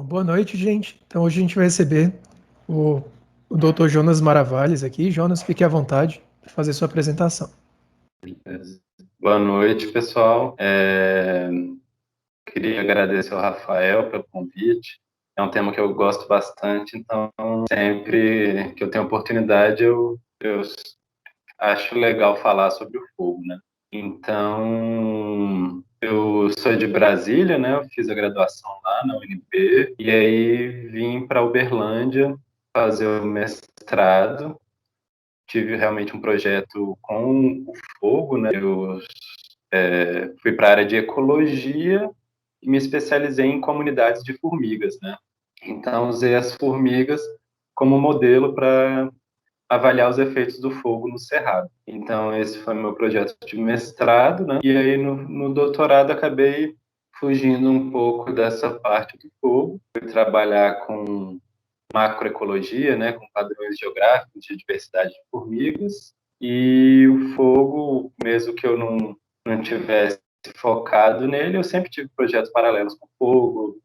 Bom, boa noite, gente. Então, hoje a gente vai receber o, o Dr. Jonas Maravalles aqui. Jonas, fique à vontade para fazer sua apresentação. Boa noite, pessoal. Queria agradecer ao Rafael pelo convite. É um tema que eu gosto bastante, então sempre que eu tenho oportunidade, eu acho legal falar sobre o fogo, né? Então, eu sou de Brasília, né? Eu fiz a graduação lá na UNB e aí vim para Uberlândia fazer o mestrado. Tive realmente um projeto com o fogo, né? Eu fui para a área de ecologia e me especializei em comunidades de formigas, né? Então, usei as formigas como modelo para avaliar os efeitos do fogo no cerrado. Então, esse foi meu projeto de mestrado, né? E aí, no doutorado, acabei fugindo um pouco dessa parte do fogo. Fui trabalhar com macroecologia, né? Com padrões geográficos de diversidade de formigas. E o fogo, mesmo que eu não tivesse focado nele, eu sempre tive projetos paralelos com fogo.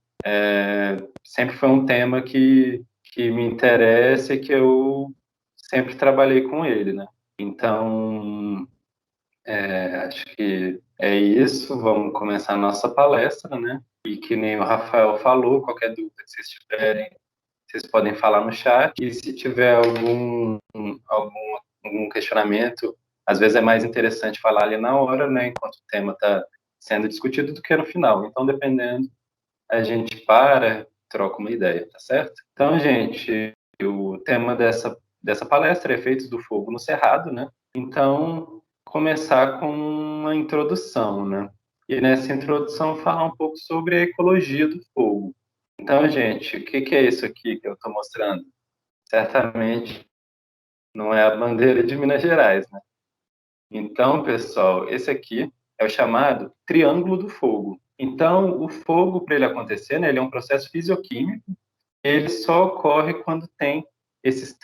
Sempre foi um tema que me interessa e que eu sempre trabalhei com ele, né? Então, acho que é isso. Vamos começar a nossa palestra, né? E que nem o Rafael falou, qualquer dúvida que vocês tiverem, vocês podem falar no chat. E se tiver algum questionamento, às vezes é mais interessante falar ali na hora, né? Enquanto o tema está sendo discutido, do que no final. Então, dependendo, a gente troca uma ideia, tá certo? Então, gente, o tema dessa palestra é Efeitos do Fogo no Cerrado, né? Então, começar com uma introdução, né? E nessa introdução falar um pouco sobre a ecologia do fogo. Então, gente, o que é isso aqui que eu estou mostrando? Certamente não é a bandeira de Minas Gerais, né? Então, pessoal, esse aqui é o chamado Triângulo do Fogo. Então, o fogo, para ele acontecer, né, ele é um processo fisioquímico, ele só ocorre quando tem esses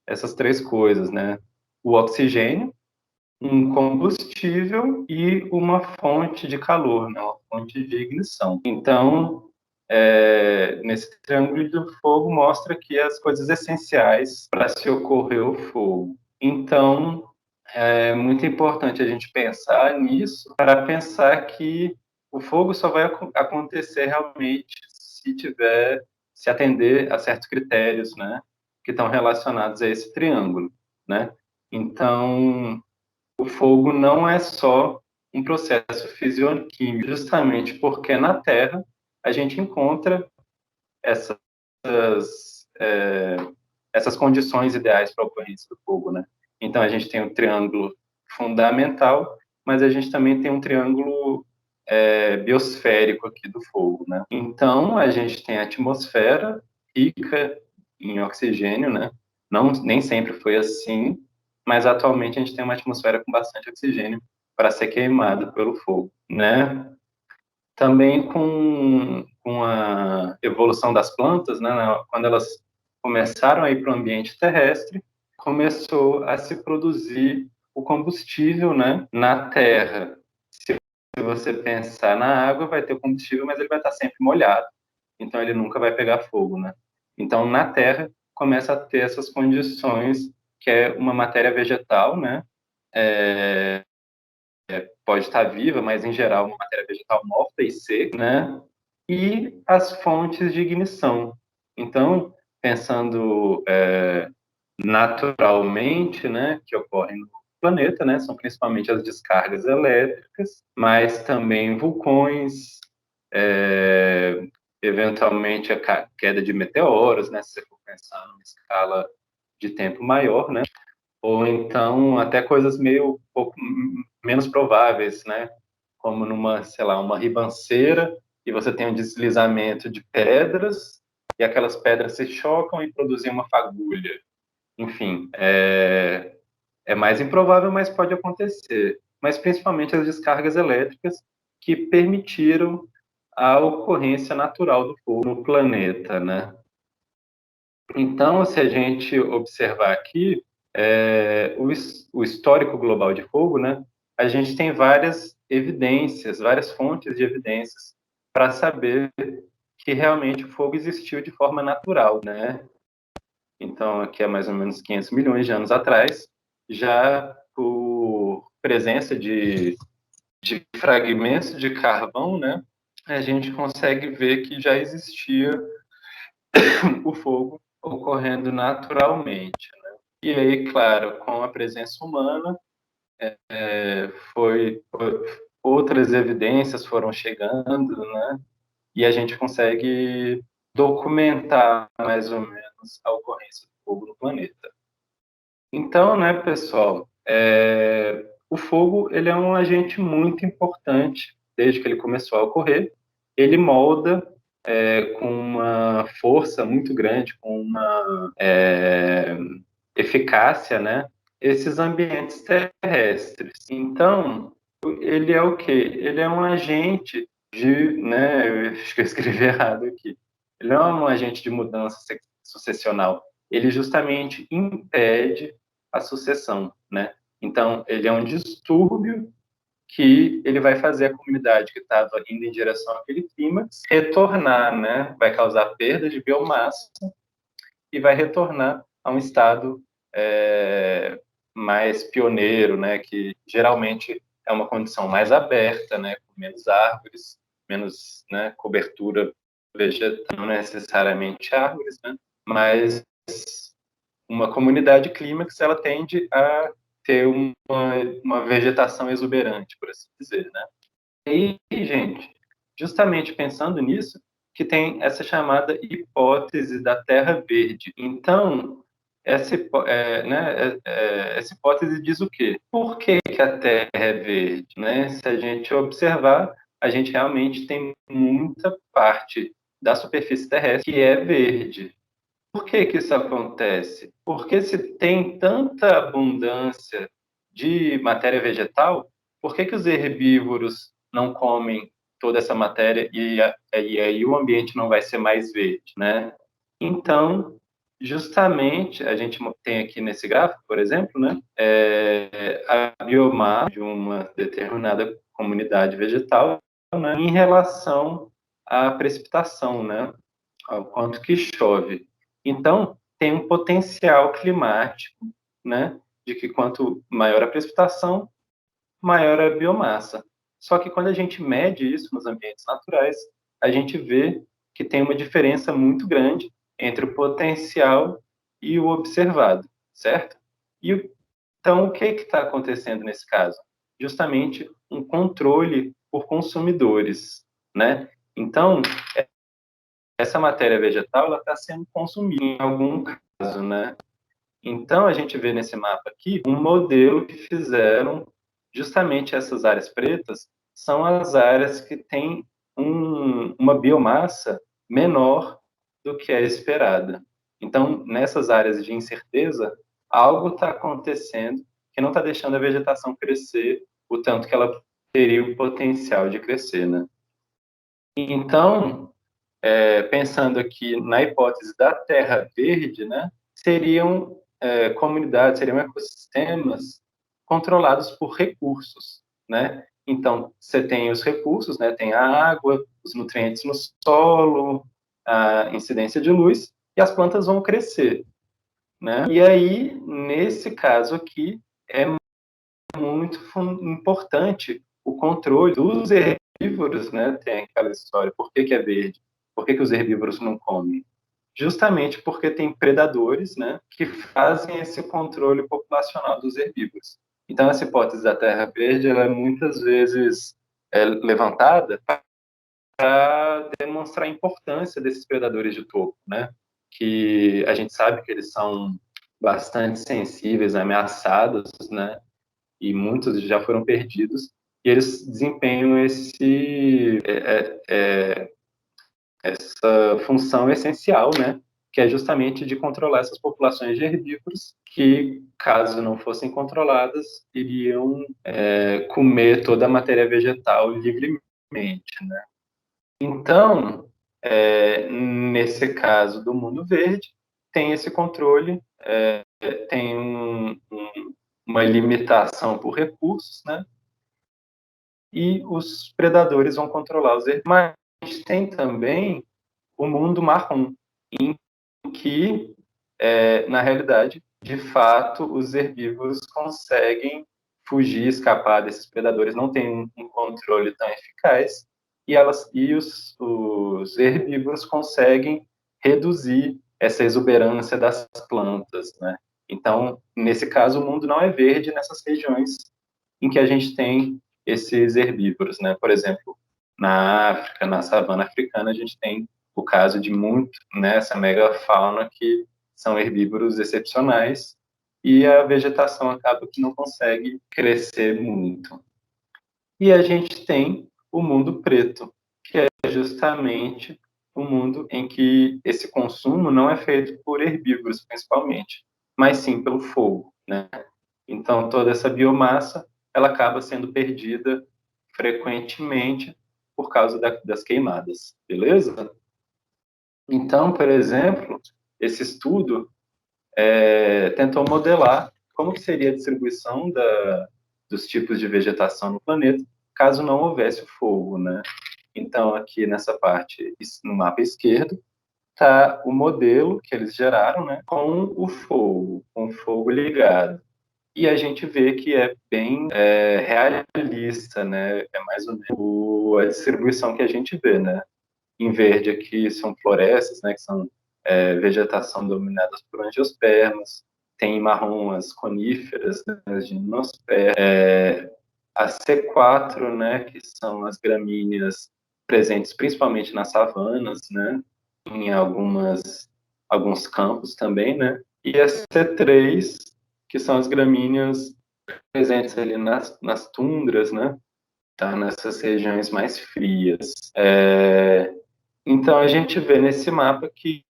essas três coisas, né? O oxigênio, um combustível e uma fonte de calor, né? Uma fonte de ignição. Então, nesse triângulo do fogo mostra aqui as coisas essenciais para se ocorrer o fogo. Então, é muito importante a gente pensar nisso para pensar que o fogo só vai acontecer realmente se atender a certos critérios, né, que estão relacionados a esse triângulo, né? Então, o fogo não é só um processo fisioquímico, justamente porque na Terra a gente encontra essas, essas condições ideais para a ocorrência do fogo, né? Então, a gente tem o triângulo fundamental, mas a gente também tem um triângulo biosférico aqui do fogo, né? Então, a gente tem a atmosfera rica em oxigênio, né? Não, nem sempre foi assim, mas atualmente a gente tem uma atmosfera com bastante oxigênio para ser queimada pelo fogo, né? Também com a evolução das plantas, né, quando elas começaram a ir para o ambiente terrestre, começou a se produzir o combustível, né, na terra. Se você pensar na água, vai ter o combustível, mas ele vai estar sempre molhado, então ele nunca vai pegar fogo, né? Então, na terra, começa a ter essas condições, que é uma matéria vegetal, né, pode estar viva, mas em geral uma matéria vegetal morta e seca, né? E as fontes de ignição. Então, pensando naturalmente, né, que ocorrem no planeta, né, são principalmente as descargas elétricas, mas também vulcões, é, eventualmente a queda de meteoros, né, se você for pensar numa escala de tempo maior, né? Ou então até coisas meio pouco menos prováveis, né? Como numa, sei lá, uma ribanceira e você tem um deslizamento de pedras e aquelas pedras se chocam e produzem uma fagulha. Enfim, é mais improvável, mas pode acontecer. Mas principalmente as descargas elétricas que permitiram a ocorrência natural do fogo no planeta, né? Então, se a gente observar aqui, o histórico global de fogo, né, a gente tem várias evidências, várias fontes de evidências para saber que realmente o fogo existiu de forma natural, né? Então, aqui há mais ou menos 500 milhões de anos atrás, já por presença de fragmentos de carvão, né, a gente consegue ver que já existia o fogo ocorrendo naturalmente. E aí, claro, com a presença humana, outras evidências foram chegando, né, e a gente consegue documentar mais ou menos a ocorrência do fogo no planeta. Então, né, pessoal, o fogo ele é um agente muito importante desde que ele começou a ocorrer. Ele molda com uma força muito grande, com uma eficácia, né, esses ambientes terrestres. Então, ele é o quê? Ele é um agente né, eu acho que eu escrevi errado aqui. Ele não é um agente de mudança sucessional. Ele justamente impede a sucessão, né? Então, ele é um distúrbio que ele vai fazer a comunidade que estava indo em direção àquele clímax retornar, né? Vai causar perda de biomassa e vai retornar a um estado mais pioneiro, né? Que geralmente é uma condição mais aberta, né? Com menos árvores, menos, né, cobertura vegetal, não necessariamente árvores, né? Mas uma comunidade clímax ela tende a ter uma vegetação exuberante, por assim dizer, né? E, gente, justamente pensando nisso, que tem essa chamada hipótese da Terra Verde. Então, essa hipótese diz o quê? Por que que a Terra é verde? Né? Se a gente observar, a gente realmente tem muita parte da superfície terrestre que é verde. Por que que isso acontece? Porque se tem tanta abundância de matéria vegetal, por que que os herbívoros não comem toda essa matéria e aí o ambiente não vai ser mais verde, né? Então, justamente, a gente tem aqui nesse gráfico, por exemplo, né, a biomassa de uma determinada comunidade vegetal, né, em relação à precipitação, né, ao quanto que chove. Então, tem um potencial climático, né, de que quanto maior a precipitação, maior a biomassa. Só que quando a gente mede isso nos ambientes naturais, a gente vê que tem uma diferença muito grande entre o potencial e o observado, certo? Então, o que está acontecendo nesse caso? Justamente um controle por consumidores, né? Então, essa matéria vegetal está sendo consumida em algum caso, né? Então, a gente vê nesse mapa aqui um modelo que fizeram justamente essas áreas pretas são as áreas que têm uma biomassa menor do que é esperada. Então, nessas áreas de incerteza, algo está acontecendo que não está deixando a vegetação crescer o tanto que ela teria o potencial de crescer, né? Então, pensando aqui na hipótese da Terra Verde, né, seriam comunidades, seriam ecossistemas controlados por recursos, né? Então, você tem os recursos, né, tem a água, os nutrientes no solo, a incidência de luz, e as plantas vão crescer, né? E aí, nesse caso aqui, é muito importante o controle dos herbívoros, né? Tem aquela história, por que que é verde? Por que que os herbívoros não comem? Justamente porque tem predadores, né, que fazem esse controle populacional dos herbívoros. Então, essa hipótese da terra verde, ela é muitas vezes levantada para demonstrar a importância desses predadores de topo, né? Que a gente sabe que eles são bastante sensíveis, ameaçados, né? E muitos já foram perdidos, e eles desempenham essa função essencial, né, que é justamente de controlar essas populações de herbívoros que, caso não fossem controladas, iriam comer toda a matéria vegetal livremente, né? Então, nesse caso do mundo verde, tem esse controle, tem uma limitação por recursos, né? E os predadores vão controlar os herbívoros. gente tem também o mundo marrom, em que, na realidade, de fato, os herbívoros conseguem fugir, escapar desses predadores, não tem um controle tão eficaz, os herbívoros conseguem reduzir essa exuberância das plantas, né? Então, nesse caso, o mundo não é verde nessas regiões em que a gente tem esses herbívoros, né? Por exemplo, na África, na savana africana, a gente tem o caso de muito, né, essa megafauna que são herbívoros excepcionais e a vegetação acaba que não consegue crescer muito. E a gente tem o mundo preto, que é justamente o mundo em que esse consumo não é feito por herbívoros, principalmente, mas sim pelo fogo, né? Então, toda essa biomassa, ela acaba sendo perdida frequentemente por causa das queimadas, beleza? Então, por exemplo, esse estudo tentou modelar como que seria a distribuição dos tipos de vegetação no planeta caso não houvesse o fogo, né? Então, aqui nessa parte, no mapa esquerdo, está o modelo que eles geraram, né, com o fogo ligado. E a gente vê que é bem realista, né? É mais ou menos a distribuição que a gente vê, né? Em verde aqui são florestas, né? Que são vegetação dominadas por angiospermas. Tem em marrom as coníferas, né, as gimnospermas. A C4, né? Que são as gramíneas presentes principalmente nas savanas, né? Em alguns campos também, né? E a C3, que são as gramíneas presentes ali nas tundras, né? Tá nessas regiões mais frias. Então a gente vê nesse mapa que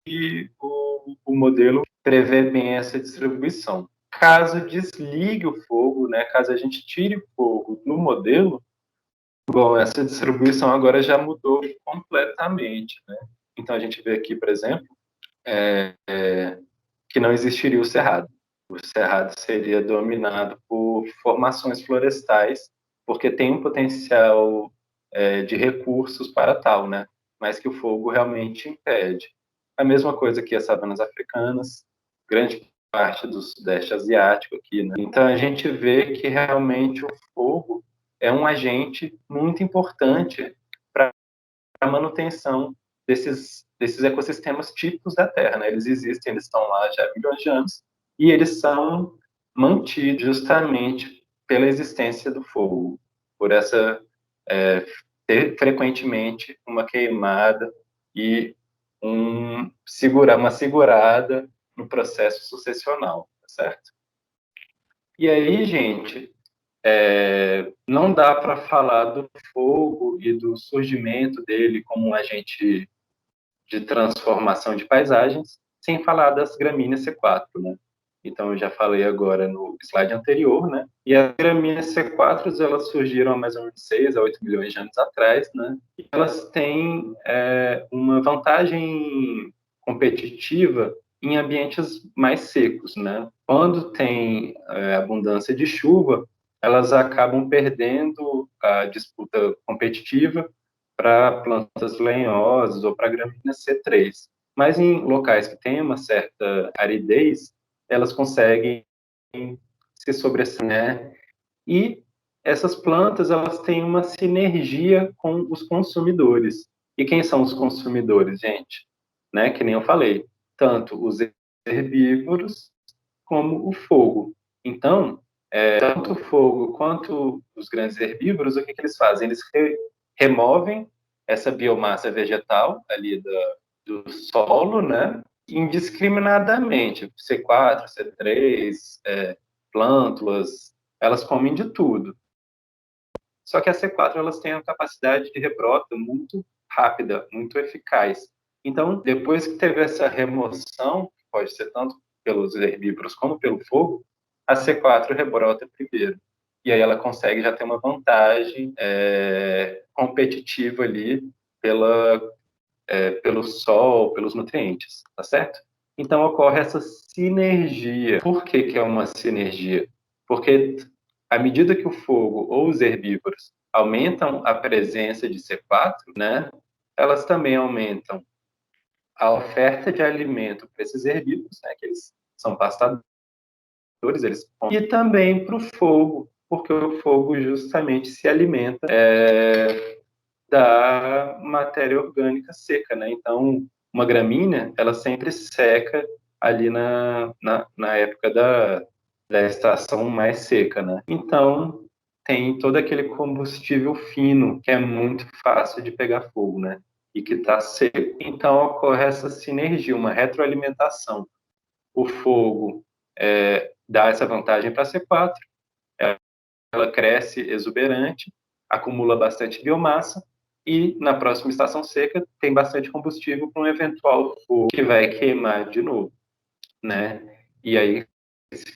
o modelo prevê bem essa distribuição. Caso desligue o fogo, né? Caso a gente tire o fogo no modelo, bom, essa distribuição agora já mudou completamente, né? Então a gente vê aqui, por exemplo, que não existiria o cerrado. O cerrado seria dominado por formações florestais, porque tem um potencial de recursos para tal, né? Mas que o fogo realmente impede. A mesma coisa que as savanas africanas, grande parte do sudeste asiático aqui, né? Então a gente vê que realmente o fogo é um agente muito importante para a manutenção desses ecossistemas típicos da Terra, né? Eles existem, eles estão lá já há milhões de anos e eles são mantidos justamente pela existência do fogo, por essa ter frequentemente uma queimada e uma segurada no processo sucessional, tá certo? E aí, gente, não dá para falar do fogo e do surgimento dele como um agente de transformação de paisagens, sem falar das gramíneas C4, né? Então, eu já falei agora no slide anterior, né? E as gramíneas C4, elas surgiram há mais ou menos 6 a 8 milhões de anos atrás, né? E elas têm uma vantagem competitiva em ambientes mais secos, né? Quando tem abundância de chuva, elas acabam perdendo a disputa competitiva para plantas lenhosas ou para gramíneas C3. Mas em locais que têm uma certa aridez, elas conseguem se sobressair, né? E essas plantas, elas têm uma sinergia com os consumidores. E quem são os consumidores, gente? Né? Que nem eu falei, tanto os herbívoros como o fogo. Então, tanto o fogo quanto os grandes herbívoros, o que eles fazem? Eles removem essa biomassa vegetal ali do solo, né? Indiscriminadamente, C4, C3, plântulas, elas comem de tudo. Só que as C4 elas têm a capacidade de rebrota muito rápida, muito eficaz. Então, depois que teve essa remoção, que pode ser tanto pelos herbívoros como pelo fogo, a C4 rebrota primeiro. E aí ela consegue já ter uma vantagem competitiva ali pelo sol, pelos nutrientes, tá certo? Então ocorre essa sinergia. Por que que é uma sinergia? Porque à medida que o fogo ou os herbívoros aumentam a presença de C4, né, elas também aumentam a oferta de alimento para esses herbívoros, né, que eles são pastadores, eles comem, e também para o fogo, porque o fogo justamente se alimenta da matéria orgânica seca, né? Então, uma gramínea, ela sempre seca ali na época da estação mais seca, né? Então, tem todo aquele combustível fino, que é muito fácil de pegar fogo, né? E que está seco. Então, ocorre essa sinergia, uma retroalimentação. O fogo dá essa vantagem para a C4, ela cresce exuberante, acumula bastante biomassa e na próxima estação seca tem bastante combustível para um eventual fogo que vai queimar de novo, né? E aí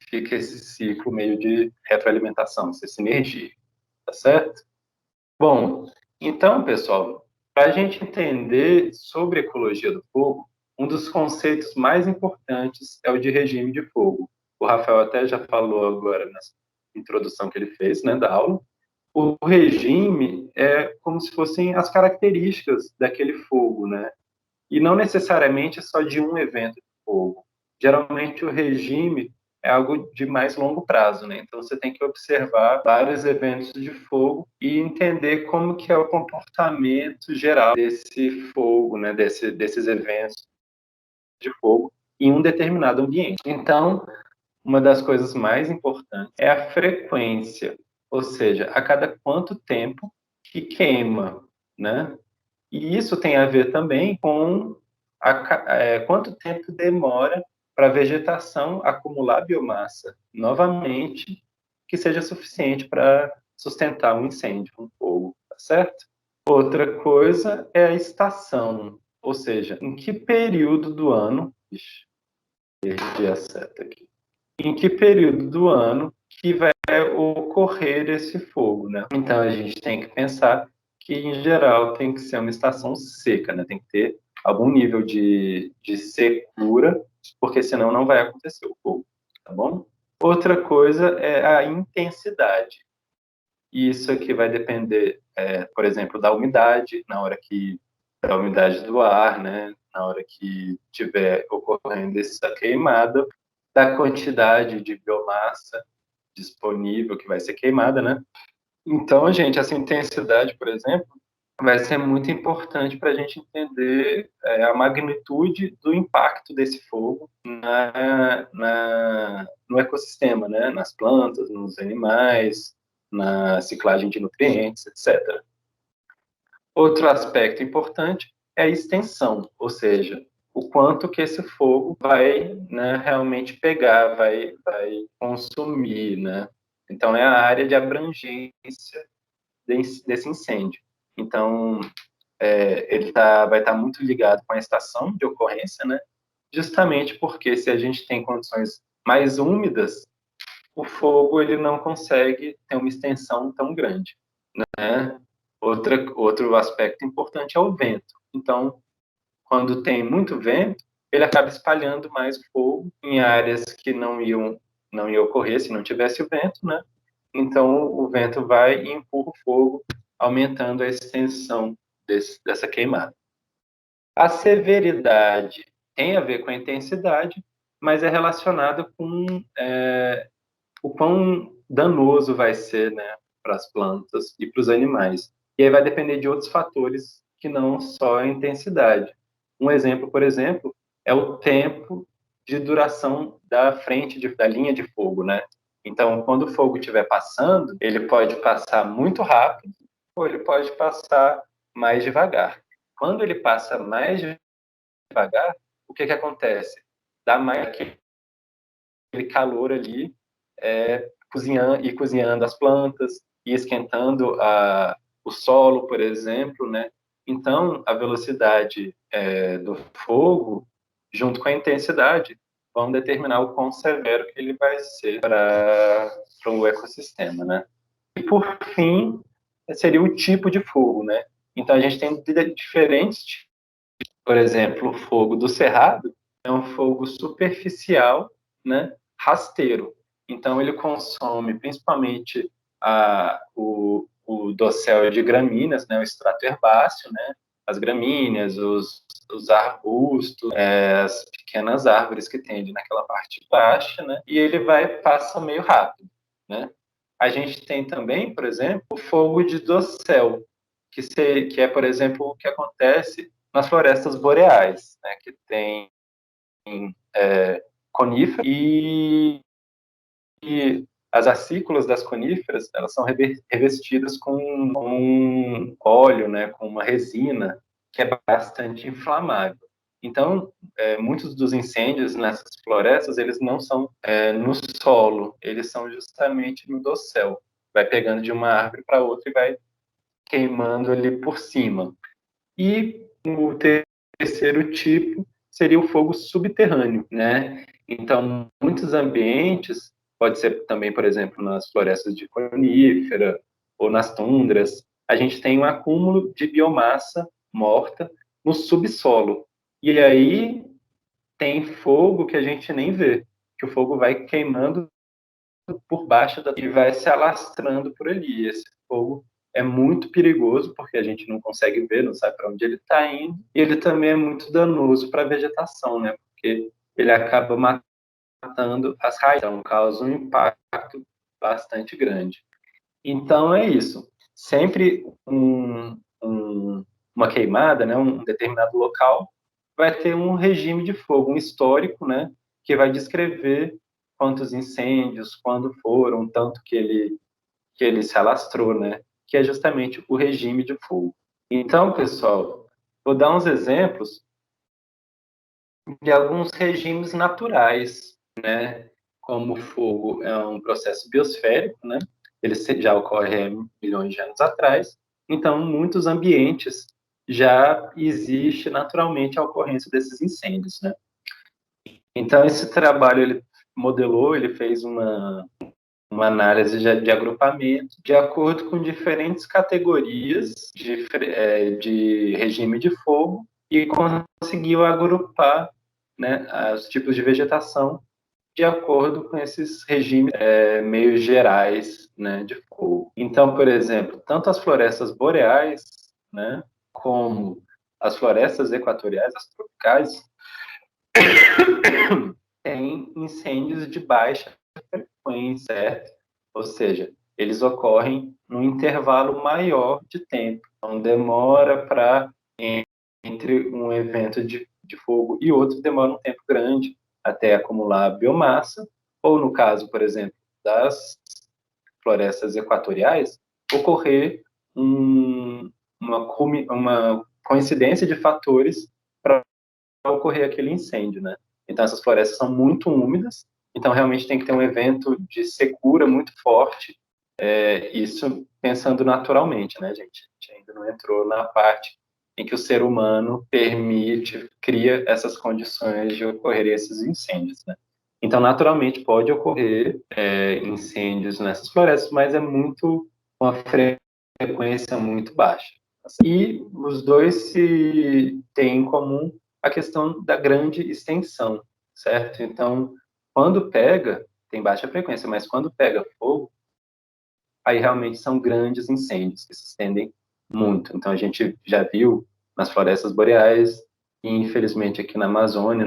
fica esse ciclo meio de retroalimentação, essa sinergia, tá certo? Bom, então, pessoal, para a gente entender sobre ecologia do fogo, um dos conceitos mais importantes é o de regime de fogo. O Rafael até já falou agora na introdução que ele fez, né, da aula. O regime é como se fossem as características daquele fogo, né? E não necessariamente só de um evento de fogo. Geralmente o regime é algo de mais longo prazo, né? Então você tem que observar vários eventos de fogo e entender como que é o comportamento geral desse fogo, né? Desses eventos de fogo em um determinado ambiente. Então, uma das coisas mais importantes é a frequência, ou seja, a cada quanto tempo que queima, né? E isso tem a ver também com quanto tempo demora para a vegetação acumular biomassa novamente, que seja suficiente para sustentar um incêndio, um fogo, tá certo? Outra coisa é a estação, ou seja, em que período do ano, ixi, perdi a seta aqui, em que período do ano que vai ocorrer esse fogo, né? Então a gente tem que pensar que em geral tem que ser uma estação seca, né? Tem que ter algum nível de secura, porque senão não vai acontecer o fogo, tá bom? Outra coisa é a intensidade. E isso aqui vai depender, por exemplo, da umidade, da umidade do ar, né? Na hora que tiver ocorrendo essa queimada, da quantidade de biomassa disponível que vai ser queimada, né? Então, gente, essa intensidade, por exemplo, vai ser muito importante para a gente entender a magnitude do impacto desse fogo no ecossistema, né? Nas plantas, nos animais, na ciclagem de nutrientes, etc. Outro aspecto importante é a extensão, ou seja, o quanto que esse fogo vai, né, realmente pegar, vai consumir, né? Então, é a área de abrangência desse incêndio. Então, vai estar muito ligado com a estação de ocorrência, né? Justamente porque se a gente tem condições mais úmidas, o fogo ele não consegue ter uma extensão tão grande, né? Outro aspecto importante é o vento. Então, quando tem muito vento, ele acaba espalhando mais fogo em áreas que não ia ocorrer se não tivesse o vento, né? Então, o vento vai e empurra o fogo, aumentando a extensão dessa queimada. A severidade tem a ver com a intensidade, mas é relacionada com o quão danoso vai ser, né, para as plantas e para os animais. E aí vai depender de outros fatores que não só a intensidade. Um exemplo, por exemplo, é o tempo de duração da linha de fogo, né? Então, quando o fogo estiver passando, ele pode passar muito rápido ou ele pode passar mais devagar. Quando ele passa mais devagar, o que acontece? Dá mais aquele calor ali, cozinhando as plantas e esquentando o solo, por exemplo, né? Então, a velocidade do fogo, junto com a intensidade, vão determinar o quão severo que ele vai ser para o ecossistema, né? E, por fim, seria o tipo de fogo, né? Então, a gente tem diferentes tipos. Por exemplo, o fogo do cerrado é um fogo superficial, né, rasteiro. Então, ele consome principalmente o dossel de gramíneas, né, o extrato herbáceo, né, as gramíneas, os arbustos, as pequenas árvores que tem ali naquela parte baixa, né? E ele passa meio rápido, né? A gente tem também, por exemplo, o fogo de dossel, que é, por exemplo, o que acontece nas florestas boreais, né? Que tem coníferas e as acículas das coníferas, elas são revestidas com um óleo, né, com uma resina que é bastante inflamável. Então, muitos dos incêndios nessas florestas, eles não são no solo, eles são justamente no dossel. Vai pegando de uma árvore para outra e vai queimando ali por cima. E o terceiro tipo seria o fogo subterrâneo, né? Então, muitos ambientes, pode ser também, por exemplo, nas florestas de conífera ou nas tundras, a gente tem um acúmulo de biomassa morta no subsolo. E aí tem fogo que a gente nem vê, que o fogo vai queimando por baixo e vai se alastrando por ali. Esse fogo é muito perigoso porque a gente não consegue ver, não sabe para onde ele está indo, e ele também é muito danoso para a vegetação, né? Porque ele acaba matando as raízes, então causa um impacto bastante grande. Então é isso. Sempre uma queimada, né, um determinado local, vai ter um regime de fogo, um histórico, né, que vai descrever quantos incêndios, quando foram, tanto que ele se alastrou, né, que é justamente o regime de fogo. Então, pessoal, vou dar uns exemplos de alguns regimes naturais, né, como o fogo é um processo biosférico, né, ele já ocorre há milhões de anos atrás, então, muitos ambientes já existe naturalmente a ocorrência desses incêndios, né. Então, esse trabalho ele modelou, ele fez uma análise de agrupamento de acordo com diferentes categorias de regime de fogo e conseguiu agrupar, né, os tipos de vegetação de acordo com esses regimes meio gerais, né, de fogo. Então, por exemplo, tanto as florestas boreais, né, como as florestas equatoriais, as tropicais, têm incêndios de baixa frequência, certo? Ou seja, eles ocorrem num intervalo maior de tempo. Então, demora para, entre um evento de fogo e outro, demora um tempo grande até acumular biomassa, ou no caso, por exemplo, das florestas equatoriais, ocorrer uma coincidência de fatores para ocorrer aquele incêndio, né? Então, essas florestas são muito úmidas, então realmente tem que ter um evento de secura muito forte, isso pensando naturalmente, né, gente? A gente ainda não entrou na parte em que o ser humano cria essas condições de ocorrer esses incêndios, né? Então, naturalmente, pode ocorrer incêndios nessas florestas, mas é muito uma frequência muito baixa. E os dois têm em comum a questão da grande extensão, certo? Então, quando pega, tem baixa frequência, mas quando pega fogo, aí realmente são grandes incêndios que se estendem muito. Então, a gente já viu nas florestas boreais e, infelizmente, aqui na Amazônia,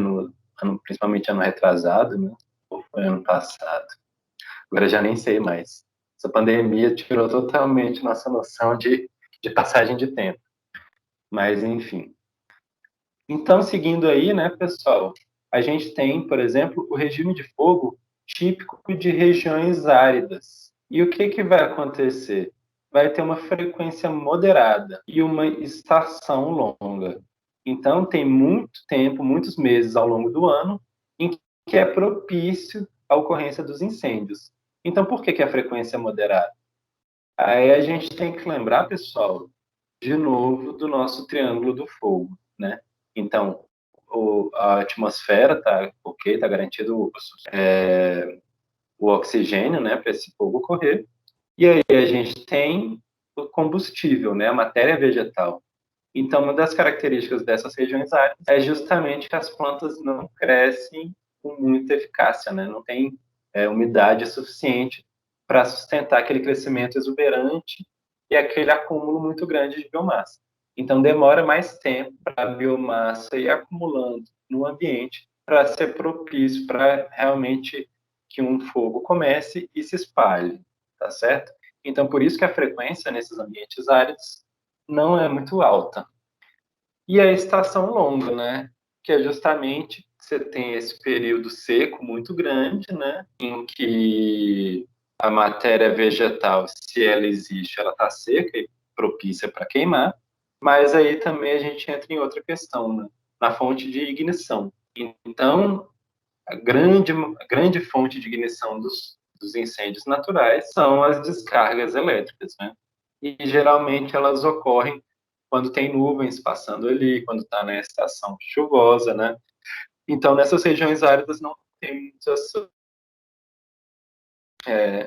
principalmente ano retrasado, né? Ou foi ano passado. Agora já nem sei mais. Essa pandemia tirou totalmente nossa noção de passagem de tempo. Mas, enfim. Então, seguindo aí, né, pessoal, a gente tem, por exemplo, o regime de fogo típico de regiões áridas. E o que vai acontecer? Vai ter uma frequência moderada e uma estação longa. Então, tem muito tempo, muitos meses ao longo do ano, em que é propício à ocorrência dos incêndios. Então, por que a frequência é moderada? Aí a gente tem que lembrar, pessoal, de novo, do nosso triângulo do fogo, né? Então, a atmosfera está ok, está garantido o oxigênio, né, para esse fogo ocorrer. E aí a gente tem o combustível, né, a matéria vegetal. Então, uma das características dessas regiões áridas é justamente que as plantas não crescem com muita eficácia, né? Não tem umidade suficiente para sustentar aquele crescimento exuberante e aquele acúmulo muito grande de biomassa. Então, demora mais tempo para a biomassa ir acumulando no ambiente para ser propício para realmente que um fogo comece e se espalhe, tá certo? Então, por isso que a frequência nesses ambientes áridos não é muito alta. E a estação longa, né? Que é justamente você tem esse período seco muito grande, né? Em que a matéria vegetal, se ela existe, ela está seca e propícia para queimar. Mas aí também a gente entra em outra questão, né? Na fonte de ignição. Então, a grande fonte de ignição dos incêndios naturais são as descargas elétricas, né? E geralmente elas ocorrem quando tem nuvens passando ali, quando está na estação chuvosa, né? Então, nessas regiões áridas não tem muito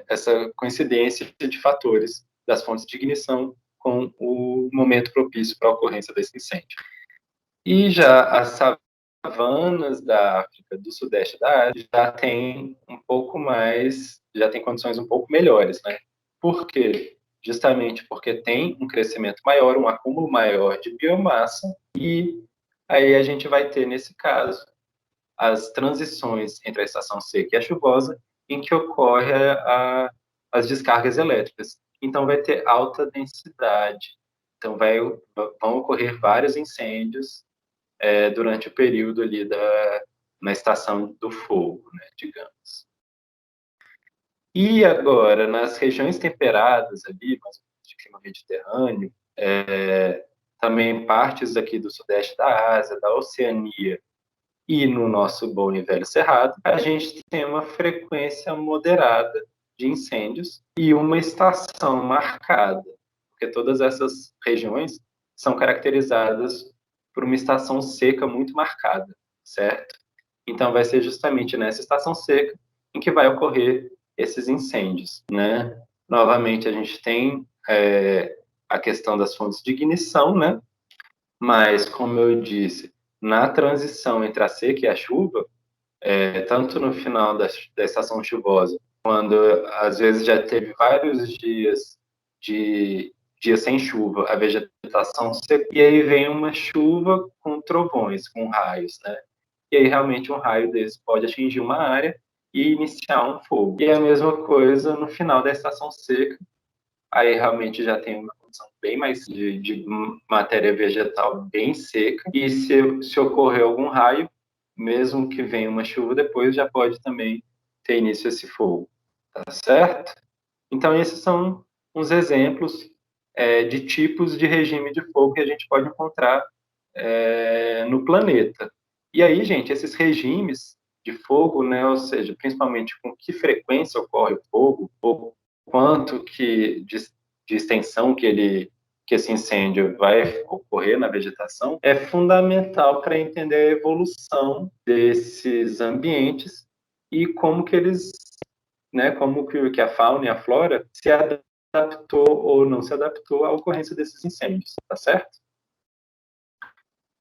essa coincidência de fatores das fontes de ignição com o momento propício para a ocorrência desse incêndio. E já as savanas da África, do Sudeste da Ásia, já tem um pouco mais, já tem condições um pouco melhores, né? Por quê? Justamente porque tem um crescimento maior, um acúmulo maior de biomassa, e aí a gente vai ter, nesse caso, as transições entre a estação seca e a chuvosa, em que ocorre as descargas elétricas. Então, vai ter alta densidade. Então, vão ocorrer vários incêndios durante o período ali na estação do fogo, né, digamos. E agora, nas regiões temperadas ali, mais ou menos de clima mediterrâneo, também partes aqui do sudeste da Ásia, da Oceania e no nosso bom e velho Cerrado, a gente tem uma frequência moderada de incêndios e uma estação marcada, porque todas essas regiões são caracterizadas por uma estação seca muito marcada, certo? Então, vai ser justamente nessa estação seca em que vai ocorrer esses incêndios, né? Novamente, a gente tem a questão das fontes de ignição, né? Mas, como eu disse, na transição entre a seca e a chuva, tanto no final da estação chuvosa, quando às vezes já teve vários dias de dias sem chuva, a vegetação seca, e aí vem uma chuva com trovões, com raios, né? E aí realmente um raio desse pode atingir uma área e iniciar um fogo. E a mesma coisa no final da estação seca, aí realmente já tem uma condição bem mais de matéria vegetal bem seca, e se ocorrer algum raio, mesmo que venha uma chuva depois, já pode também ter início esse fogo, tá certo? Então, esses são uns exemplos de tipos de regime de fogo que a gente pode encontrar no planeta. E aí, gente, esses regimes de fogo, né, ou seja, principalmente com que frequência ocorre o fogo, ou quanto de extensão que esse incêndio vai ocorrer na vegetação, é fundamental para entender a evolução desses ambientes e como que eles, né, como que a fauna e a flora se adaptou ou não se adaptou à ocorrência desses incêndios, tá certo?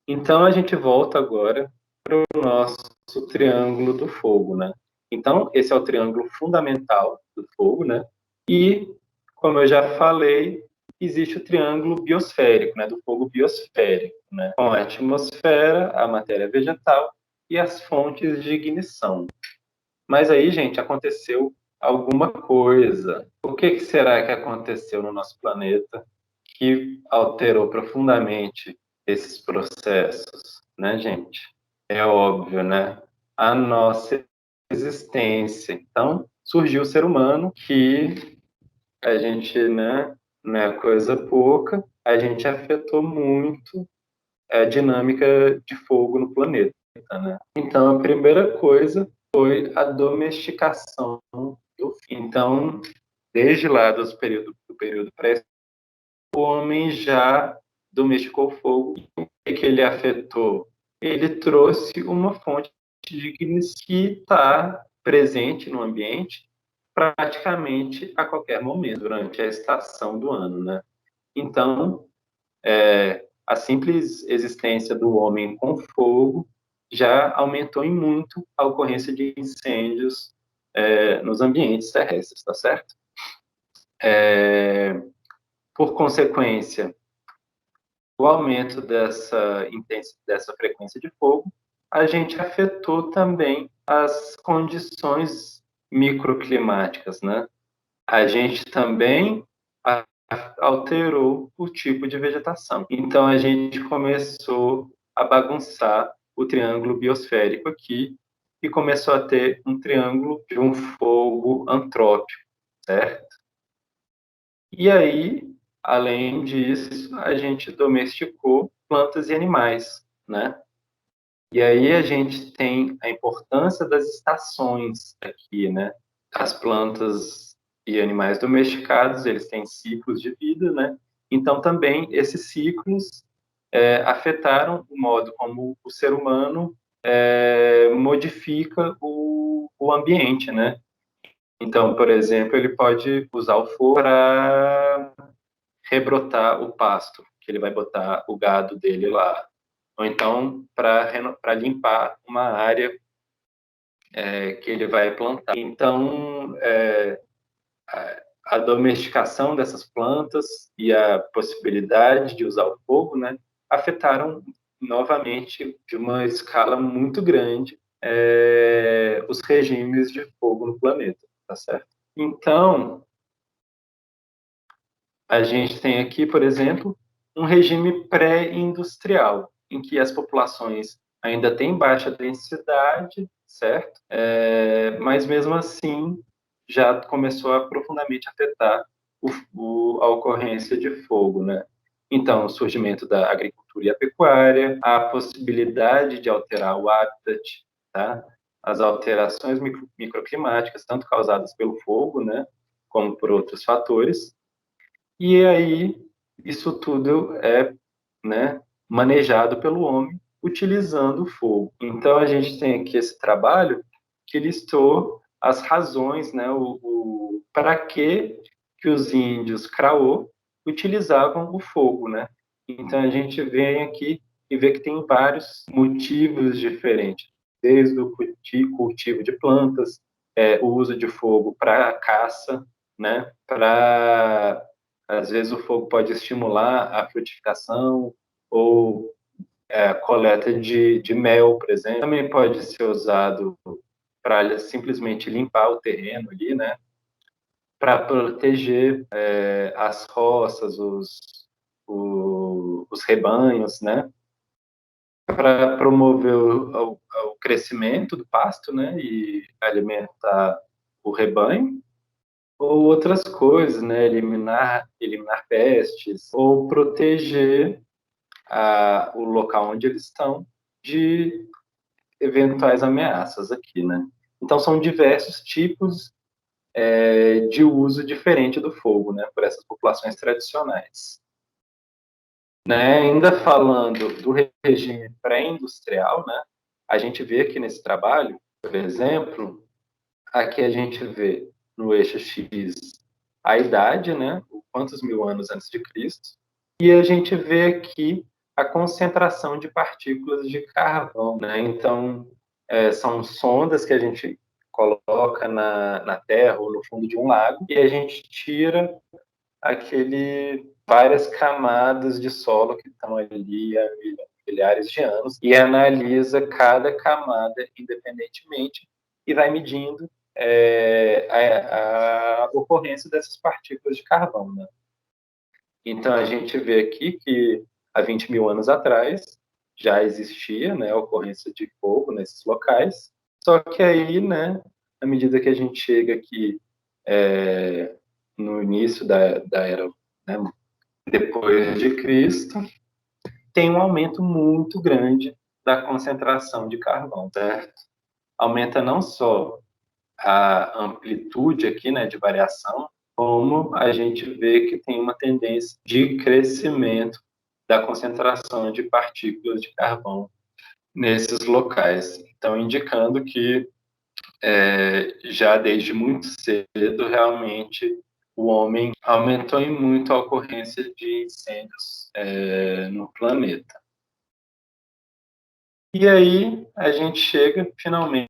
Então a gente volta agora para o nosso triângulo do fogo, né? Então esse é o triângulo fundamental do fogo, né? E como eu já falei, existe o triângulo biosférico, né? Do fogo biosférico, né? Com a atmosfera, a matéria vegetal e as fontes de ignição. Mas aí, gente, aconteceu alguma coisa. O que será que aconteceu no nosso planeta que alterou profundamente esses processos, né, gente? É óbvio, né? A nossa existência. Então, surgiu o ser humano, que a gente, né, não é coisa pouca, a gente afetou muito a dinâmica de fogo no planeta, né? Então, a primeira coisa foi a domesticação. Então, desde lá do período pré, o homem já domesticou o fogo. O que ele afetou? Ele trouxe uma fonte de ignição que está presente no ambiente praticamente a qualquer momento, durante a estação do ano, né? Então, a simples existência do homem com fogo já aumentou em muito a ocorrência de incêndios nos ambientes terrestres, tá certo? Por consequência, o aumento dessa frequência de fogo, a gente afetou também as condições microclimáticas, né? A gente também alterou o tipo de vegetação. Então, a gente começou a bagunçar o triângulo biosférico aqui e começou a ter um triângulo de um fogo antrópico, certo? E aí, além disso, a gente domesticou plantas e animais, né? E aí a gente tem a importância das estações aqui, né? As plantas e animais domesticados, eles têm ciclos de vida, né? Então também esses ciclos afetaram o modo como o ser humano modifica o ambiente, né? Então, por exemplo, ele pode usar o fogo para rebrotar o pasto, que ele vai botar o gado dele lá. Ou então para limpar uma área que ele vai plantar. Então, a domesticação dessas plantas e a possibilidade de usar o fogo, né, afetaram novamente de uma escala muito grande os regimes de fogo no planeta, tá certo? Então, a gente tem aqui, por exemplo, um regime pré-industrial, em que as populações ainda têm baixa densidade, certo? Mas mesmo assim já começou a profundamente afetar a ocorrência de fogo, né? Então, o surgimento da agricultura e a pecuária, a possibilidade de alterar o habitat, tá? As alterações microclimáticas, tanto causadas pelo fogo, né, como por outros fatores, e aí, isso tudo é, né, manejado pelo homem utilizando o fogo. Então, a gente tem aqui esse trabalho que listou as razões, né, para que os índios Craô utilizavam o fogo, né? Então, a gente vem aqui e vê que tem vários motivos diferentes, desde o cultivo de plantas, o uso de fogo para caça, né, para às vezes o fogo pode estimular a frutificação ou a coleta de mel, por exemplo. Também pode ser usado para simplesmente limpar o terreno ali, né? Para proteger as roças, os rebanhos, né? Para promover o crescimento do pasto, né? E alimentar o rebanho ou outras coisas, né? Eliminar pestes, ou proteger o local onde eles estão de eventuais ameaças aqui, né? Então, são diversos tipos de uso diferente do fogo, né? Por essas populações tradicionais. Né? Ainda falando do regime pré-industrial, né? A gente vê aqui nesse trabalho, por exemplo, aqui a gente vê no eixo X a idade, né? Quantos mil anos antes de Cristo. E a gente vê aqui a concentração de partículas de carvão, né? Então, são sondas que a gente coloca na terra ou no fundo de um lago e a gente tira várias camadas de solo que estão ali há milhares de anos e analisa cada camada independentemente e vai medindo a ocorrência dessas partículas de carvão, né? Então, a gente vê aqui que há 20 mil anos atrás já existia, né, a ocorrência de fogo nesses locais, só que aí, né, à medida que a gente chega aqui no início da era, né, depois de Cristo, tem um aumento muito grande da concentração de carvão, certo? Aumenta não só a amplitude aqui, né, de variação, como a gente vê que tem uma tendência de crescimento da concentração de partículas de carvão nesses locais. Então, indicando que já desde muito cedo, realmente, o homem aumentou em muito a ocorrência de incêndios no planeta. E aí a gente chega finalmente,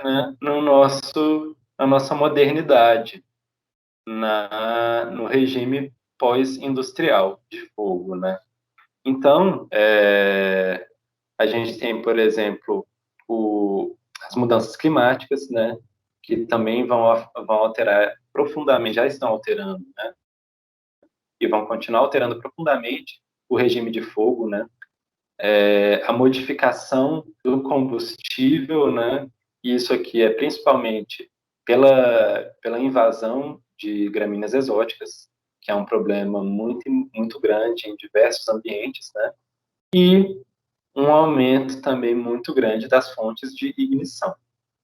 né, na nossa modernidade, no regime pós-industrial de fogo, né? Então, a gente tem, por exemplo, as mudanças climáticas, né, que também vão alterar profundamente, já estão alterando, né, e vão continuar alterando profundamente o regime de fogo, né, a modificação do combustível, né, e isso aqui é principalmente pela invasão de gramíneas exóticas, que é um problema muito, muito grande em diversos ambientes, né, e um aumento também muito grande das fontes de ignição,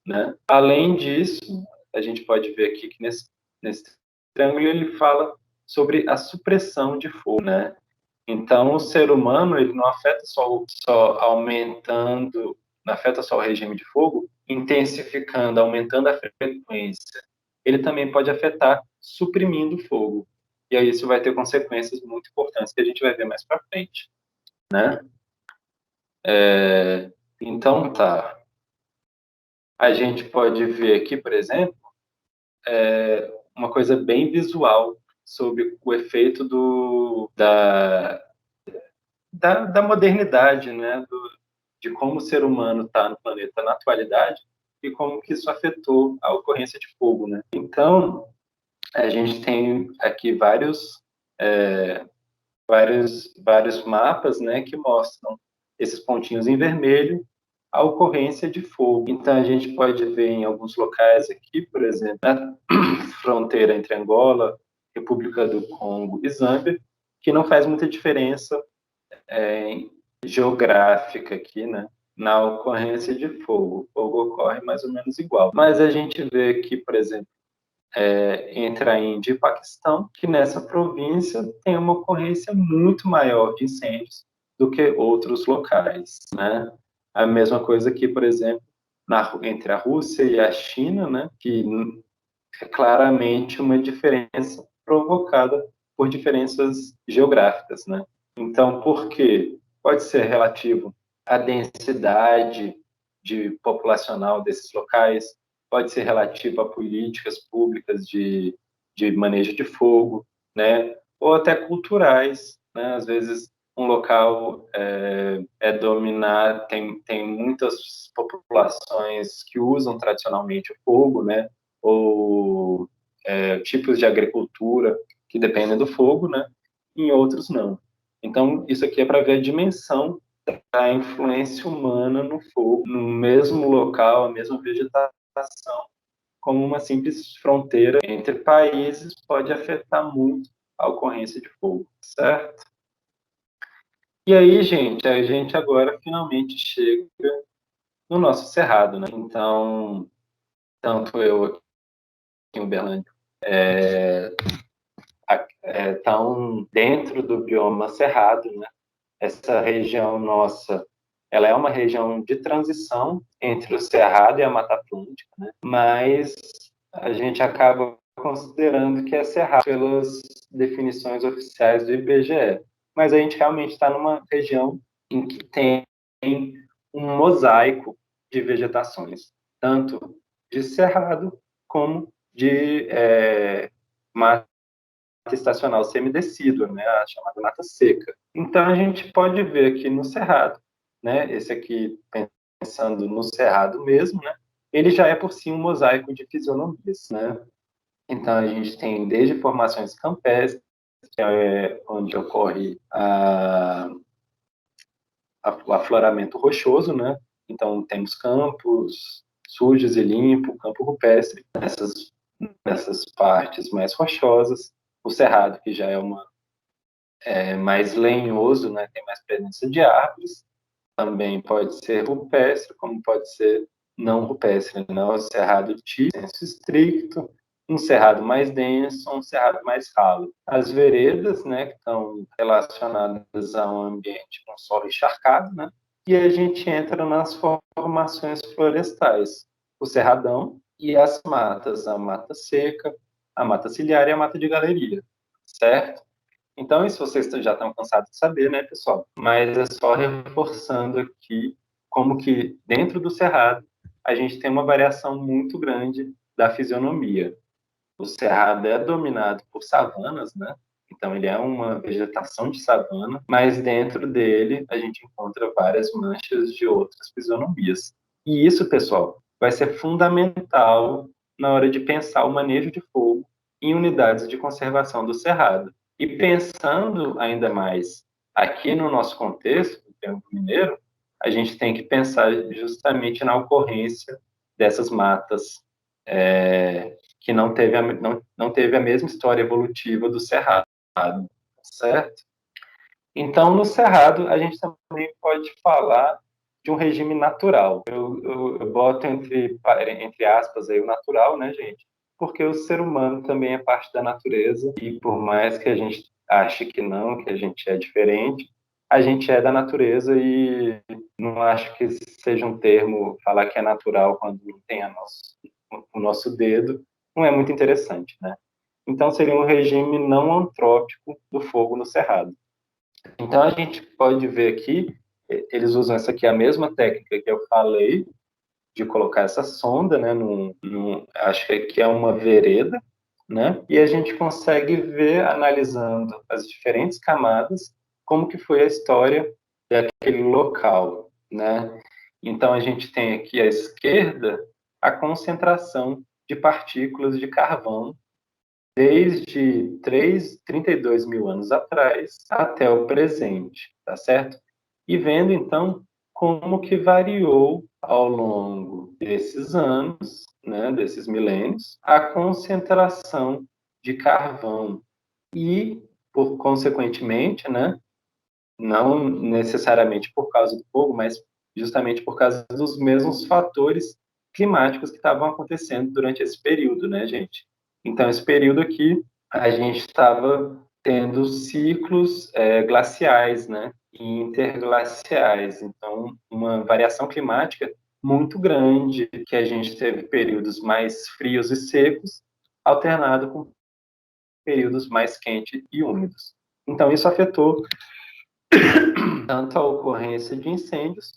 né? Além disso, a gente pode ver aqui que nesse triângulo ele fala sobre a supressão de fogo, né? Então, o ser humano ele não afeta só aumentando, não afeta só o regime de fogo, intensificando, aumentando a frequência. Ele também pode afetar suprimindo o fogo. E aí isso vai ter consequências muito importantes que a gente vai ver mais para frente, né? Então, tá. A gente pode ver aqui, por exemplo, uma coisa bem visual sobre o efeito da modernidade, né? De como o ser humano está no planeta na atualidade e como que isso afetou a ocorrência de fogo, né? Então, a gente tem aqui vários mapas, né, que mostram esses pontinhos em vermelho, a ocorrência de fogo. Então, a gente pode ver em alguns locais aqui, por exemplo, na fronteira entre Angola, República do Congo e Zâmbia, que não faz muita diferença geográfica aqui, né, na ocorrência de fogo. O fogo ocorre mais ou menos igual. Mas a gente vê aqui, por exemplo, entre a Índia e o Paquistão, que nessa província tem uma ocorrência muito maior de incêndios do que outros locais, né? A mesma coisa aqui, por exemplo, entre a Rússia e a China, né? Que é claramente uma diferença provocada por diferenças geográficas, né? Então, por quê? Pode ser relativo à densidade populacional desses locais, pode ser relativo a políticas públicas de manejo de fogo, né? Ou até culturais, né? Às vezes um local tem muitas populações que usam tradicionalmente o fogo, né? Ou tipos de agricultura que dependem do fogo, né? Em outros não. Então, isso aqui é para ver a dimensão da influência humana no fogo, no mesmo local, a mesma vegetação, como uma simples fronteira entre países pode afetar muito a ocorrência de fogo, certo? E aí, gente, a gente agora finalmente chega no nosso cerrado, né? Então, tanto eu aqui em Uberlândia estão dentro do bioma cerrado, né? Essa região nossa, ela é uma região de transição entre o cerrado e a Mata Atlântica, né? Mas a gente acaba considerando que é cerrado pelas definições oficiais do IBGE. Mas a gente realmente está numa região em que tem um mosaico de vegetações, tanto de cerrado como de mata estacional semidecídua, né, a chamada mata seca. Então a gente pode ver aqui no cerrado, né, esse aqui pensando no cerrado mesmo, né, ele já é por si um mosaico de fisionomias, né. Então a gente tem desde formações campestres, que é onde ocorre o afloramento rochoso, né. Então temos campos sujos e limpos, campo rupestre, nessas partes mais rochosas, o cerrado, que já é mais lenhoso, né, tem mais presença de árvores, também pode ser rupestre, como pode ser não rupestre, né? O cerrado de senso estricto, um cerrado mais denso, um cerrado mais ralo. As veredas, né, que estão relacionadas a um ambiente com solo encharcado, né, e a gente entra nas formações florestais, o cerradão e as matas, a mata seca, a mata ciliar e a mata de galeria, certo? Então, isso vocês já estão cansados de saber, né, pessoal? Mas é só reforçando aqui como que dentro do cerrado a gente tem uma variação muito grande da fisionomia. O cerrado é dominado por savanas, né? Então, ele é uma vegetação de savana, mas dentro dele a gente encontra várias manchas de outras fisionomias. E isso, pessoal, vai ser fundamental na hora de pensar o manejo de fogo em unidades de conservação do cerrado. E pensando ainda mais aqui no nosso contexto, do Triângulo Mineiro, a gente tem que pensar justamente na ocorrência dessas matas que não teve a mesma história evolutiva do cerrado, certo? Então, no cerrado, a gente também pode falar de um regime natural. Eu boto entre aspas aí o natural, né, gente? Porque o ser humano também é parte da natureza e por mais que a gente ache que não, que a gente é diferente, a gente é da natureza e não acho que seja um termo falar que é natural quando não tem o nosso dedo, não é muito interessante, né? Então, seria um regime não antrópico do fogo no cerrado. Então, a gente pode ver aqui, eles usam essa aqui, a mesma técnica que eu falei, de colocar essa sonda, né, acho que aqui é uma vereda, né, e a gente consegue ver, analisando as diferentes camadas, como que foi a história daquele local, né. Então, a gente tem aqui à esquerda a concentração de partículas de carvão desde 32 mil anos atrás até o presente, tá certo? E vendo, então, como que variou ao longo desses anos, né, desses milênios, a concentração de carvão e, consequentemente, né, não necessariamente por causa do fogo, mas justamente por causa dos mesmos fatores climáticos que estavam acontecendo durante esse período, né, gente? Então, esse período aqui, a gente estava tendo ciclos glaciais, né, e interglaciais. Então, uma variação climática muito grande, que a gente teve períodos mais frios e secos, alternado com períodos mais quentes e úmidos. Então, isso afetou tanto a ocorrência de incêndios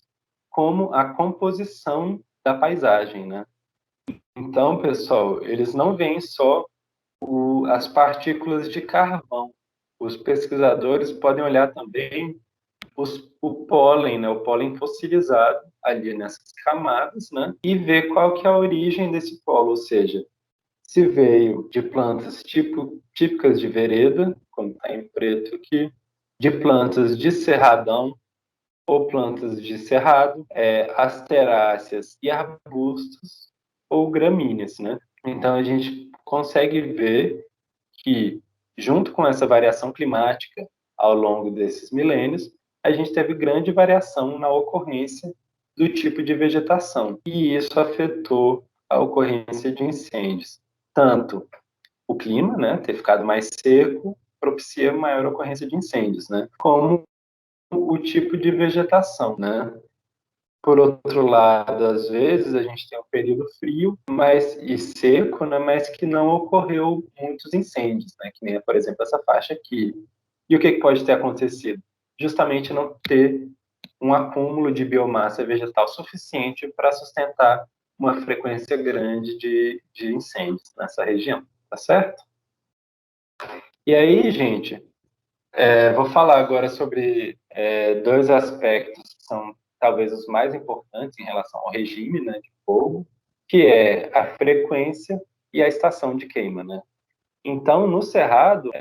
como a composição da paisagem, né? Então, pessoal, eles não veem só as partículas de carvão. Os pesquisadores podem olhar também o pólen, né? O pólen fossilizado ali nessas camadas, né? E ver qual que é a origem desse pólen, ou seja, se veio de plantas típicas de vereda, como está em preto aqui, de plantas de cerradão, ou plantas de cerrado, asteráceas e arbustos, ou gramíneas, né? Então, a gente consegue ver que, junto com essa variação climática ao longo desses milênios, a gente teve grande variação na ocorrência do tipo de vegetação, e isso afetou a ocorrência de incêndios. Tanto o clima, né, ter ficado mais seco, propicia maior ocorrência de incêndios, né, como o tipo de vegetação, né? Por outro lado, às vezes a gente tem um período frio, e seco, né, mas que não ocorreu muitos incêndios, né, que nem, por exemplo, essa faixa aqui. E o que pode ter acontecido? Justamente não ter um acúmulo de biomassa vegetal suficiente para sustentar uma frequência grande de incêndios nessa região, tá certo? E aí, gente, vou falar agora sobre dois aspectos que são talvez os mais importantes em relação ao regime, né, de fogo, que é a frequência e a estação de queima, né? Então, no Cerrado,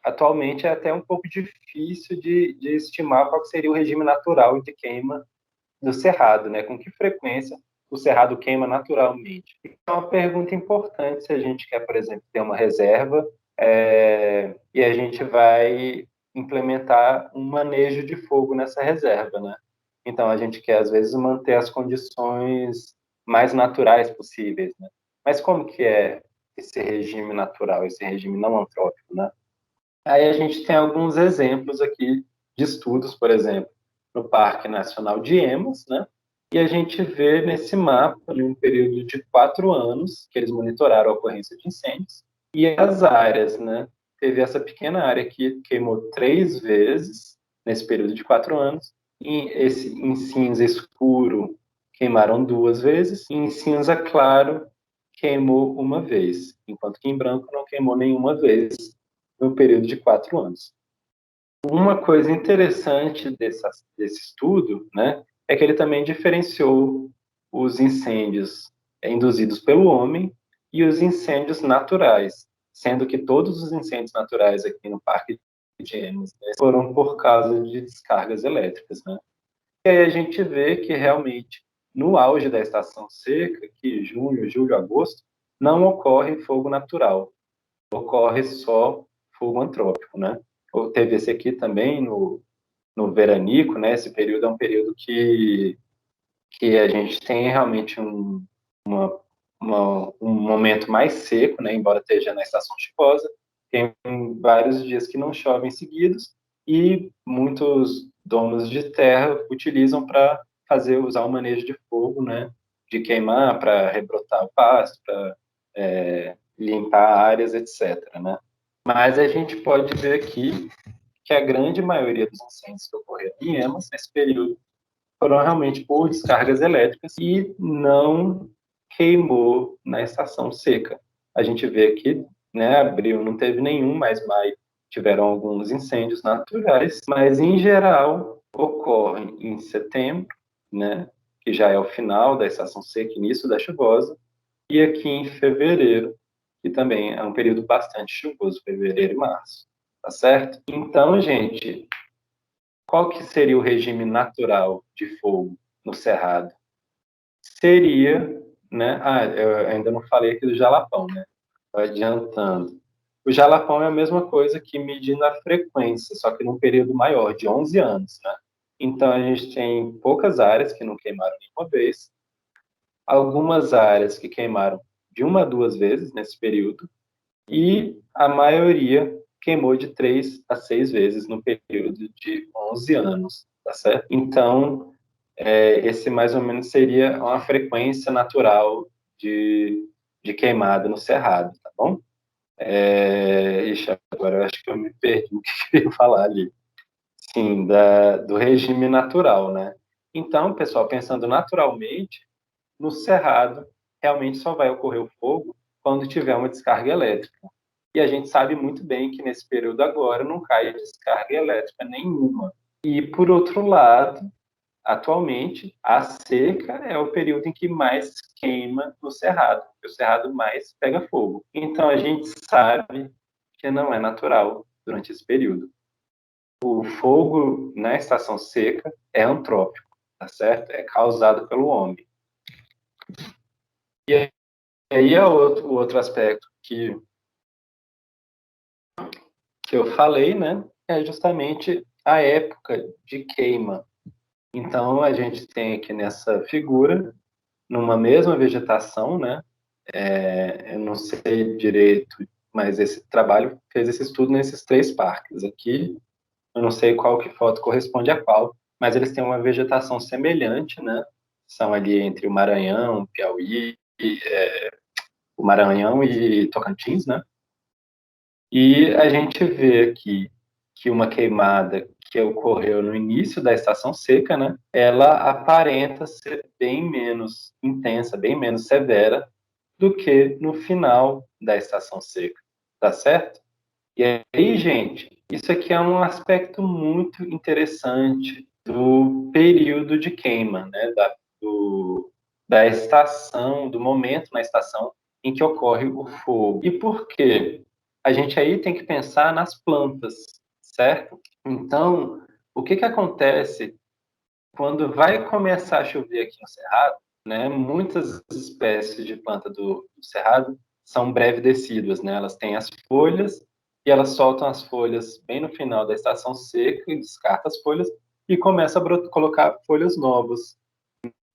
atualmente é até um pouco difícil de estimar qual seria o regime natural de queima do Cerrado, né? Com que frequência o Cerrado queima naturalmente? Então, é uma pergunta importante se a gente quer, por exemplo, ter uma reserva e a gente vai implementar um manejo de fogo nessa reserva, né? Então, a gente quer, às vezes, manter as condições mais naturais possíveis, né? Mas como que é esse regime natural, esse regime não antrópico, né? Aí a gente tem alguns exemplos aqui de estudos, por exemplo, no Parque Nacional de Emas, né? E a gente vê nesse mapa, em um período de 4 anos, que eles monitoraram a ocorrência de incêndios, e as áreas, né? Teve essa pequena área que queimou 3 vezes nesse período de 4 anos, e em cinza escuro queimaram 2 vezes, e em cinza claro queimou uma vez, enquanto que em branco não queimou nenhuma vez no período de 4 anos. Uma coisa interessante desse estudo, né, é que ele também diferenciou os incêndios induzidos pelo homem e os incêndios naturais, sendo que todos os incêndios naturais aqui no Parque de Ems, né, foram por causa de descargas elétricas, né? E aí a gente vê que realmente no auge da estação seca, que junho, julho, agosto, não ocorre fogo natural, ocorre só fogo antrópico, né? Ou teve esse aqui também no veranico, né? Esse período é um período que a gente tem realmente um momento mais seco, né? Embora esteja na estação chuvosa, tem vários dias que não chovem seguidos e muitos donos de terra utilizam para usar o manejo de fogo, né? De queimar para rebrotar o pasto, para limpar áreas, etc., né? Mas a gente pode ver aqui que a grande maioria dos incêndios que ocorreram em Emas nesse período foram realmente por descargas elétricas e não queimou na estação seca. A gente vê aqui, né, abril não teve nenhum, mas maio tiveram alguns incêndios naturais, mas em geral ocorrem em setembro, né, que já é o final da estação seca, início da chuvosa, e aqui em fevereiro, que também é um período bastante chuvoso, fevereiro e março, tá certo? Então, gente, qual que seria o regime natural de fogo no Cerrado? Seria, né? Eu ainda não falei aqui do jalapão, né? Tô adiantando. O jalapão é a mesma coisa que medindo a frequência, só que num período maior, de 11 anos, né? Então, a gente tem poucas áreas que não queimaram nenhuma vez, algumas áreas que queimaram de 1 a 2 vezes nesse período, e a maioria queimou de 3 a 6 vezes no período de 11 anos, tá certo? Então, esse mais ou menos seria uma frequência natural de queimada no cerrado, tá bom? Ixi, agora eu acho que eu me perdi o que eu ia falar ali. Sim, do regime natural, né? Então, pessoal, pensando naturalmente, no cerrado, realmente só vai ocorrer o fogo quando tiver uma descarga elétrica. E a gente sabe muito bem que nesse período agora não cai descarga elétrica nenhuma. E, por outro lado, atualmente, a seca é o período em que mais queima no cerrado, que o cerrado mais pega fogo. Então, a gente sabe que não é natural durante esse período. O fogo na estação seca é antrópico, tá certo? É causado pelo homem. E aí é o outro aspecto que eu falei, né? É justamente a época de queima. Então, a gente tem aqui nessa figura, numa mesma vegetação, né? Eu não sei direito, mas esse trabalho fez esse estudo nesses 3 parques aqui. Eu não sei qual que foto corresponde a qual, mas eles têm uma vegetação semelhante, né? São ali entre o Maranhão, Piauí, o Maranhão e Tocantins, né? E a gente vê aqui que uma queimada que ocorreu no início da estação seca, né, ela aparenta ser bem menos intensa, bem menos severa do que no final da estação seca, tá certo? E aí, gente, isso aqui é um aspecto muito interessante do período de queima, né, da estação, do momento na estação em que ocorre o fogo. E por quê? A gente aí tem que pensar nas plantas, certo? Então, o que acontece quando vai começar a chover aqui no Cerrado, né? Muitas espécies de planta do Cerrado são brevidecíduas, né? Elas têm as folhas e elas soltam as folhas bem no final da estação seca e descarta as folhas e começa a colocar folhas novas,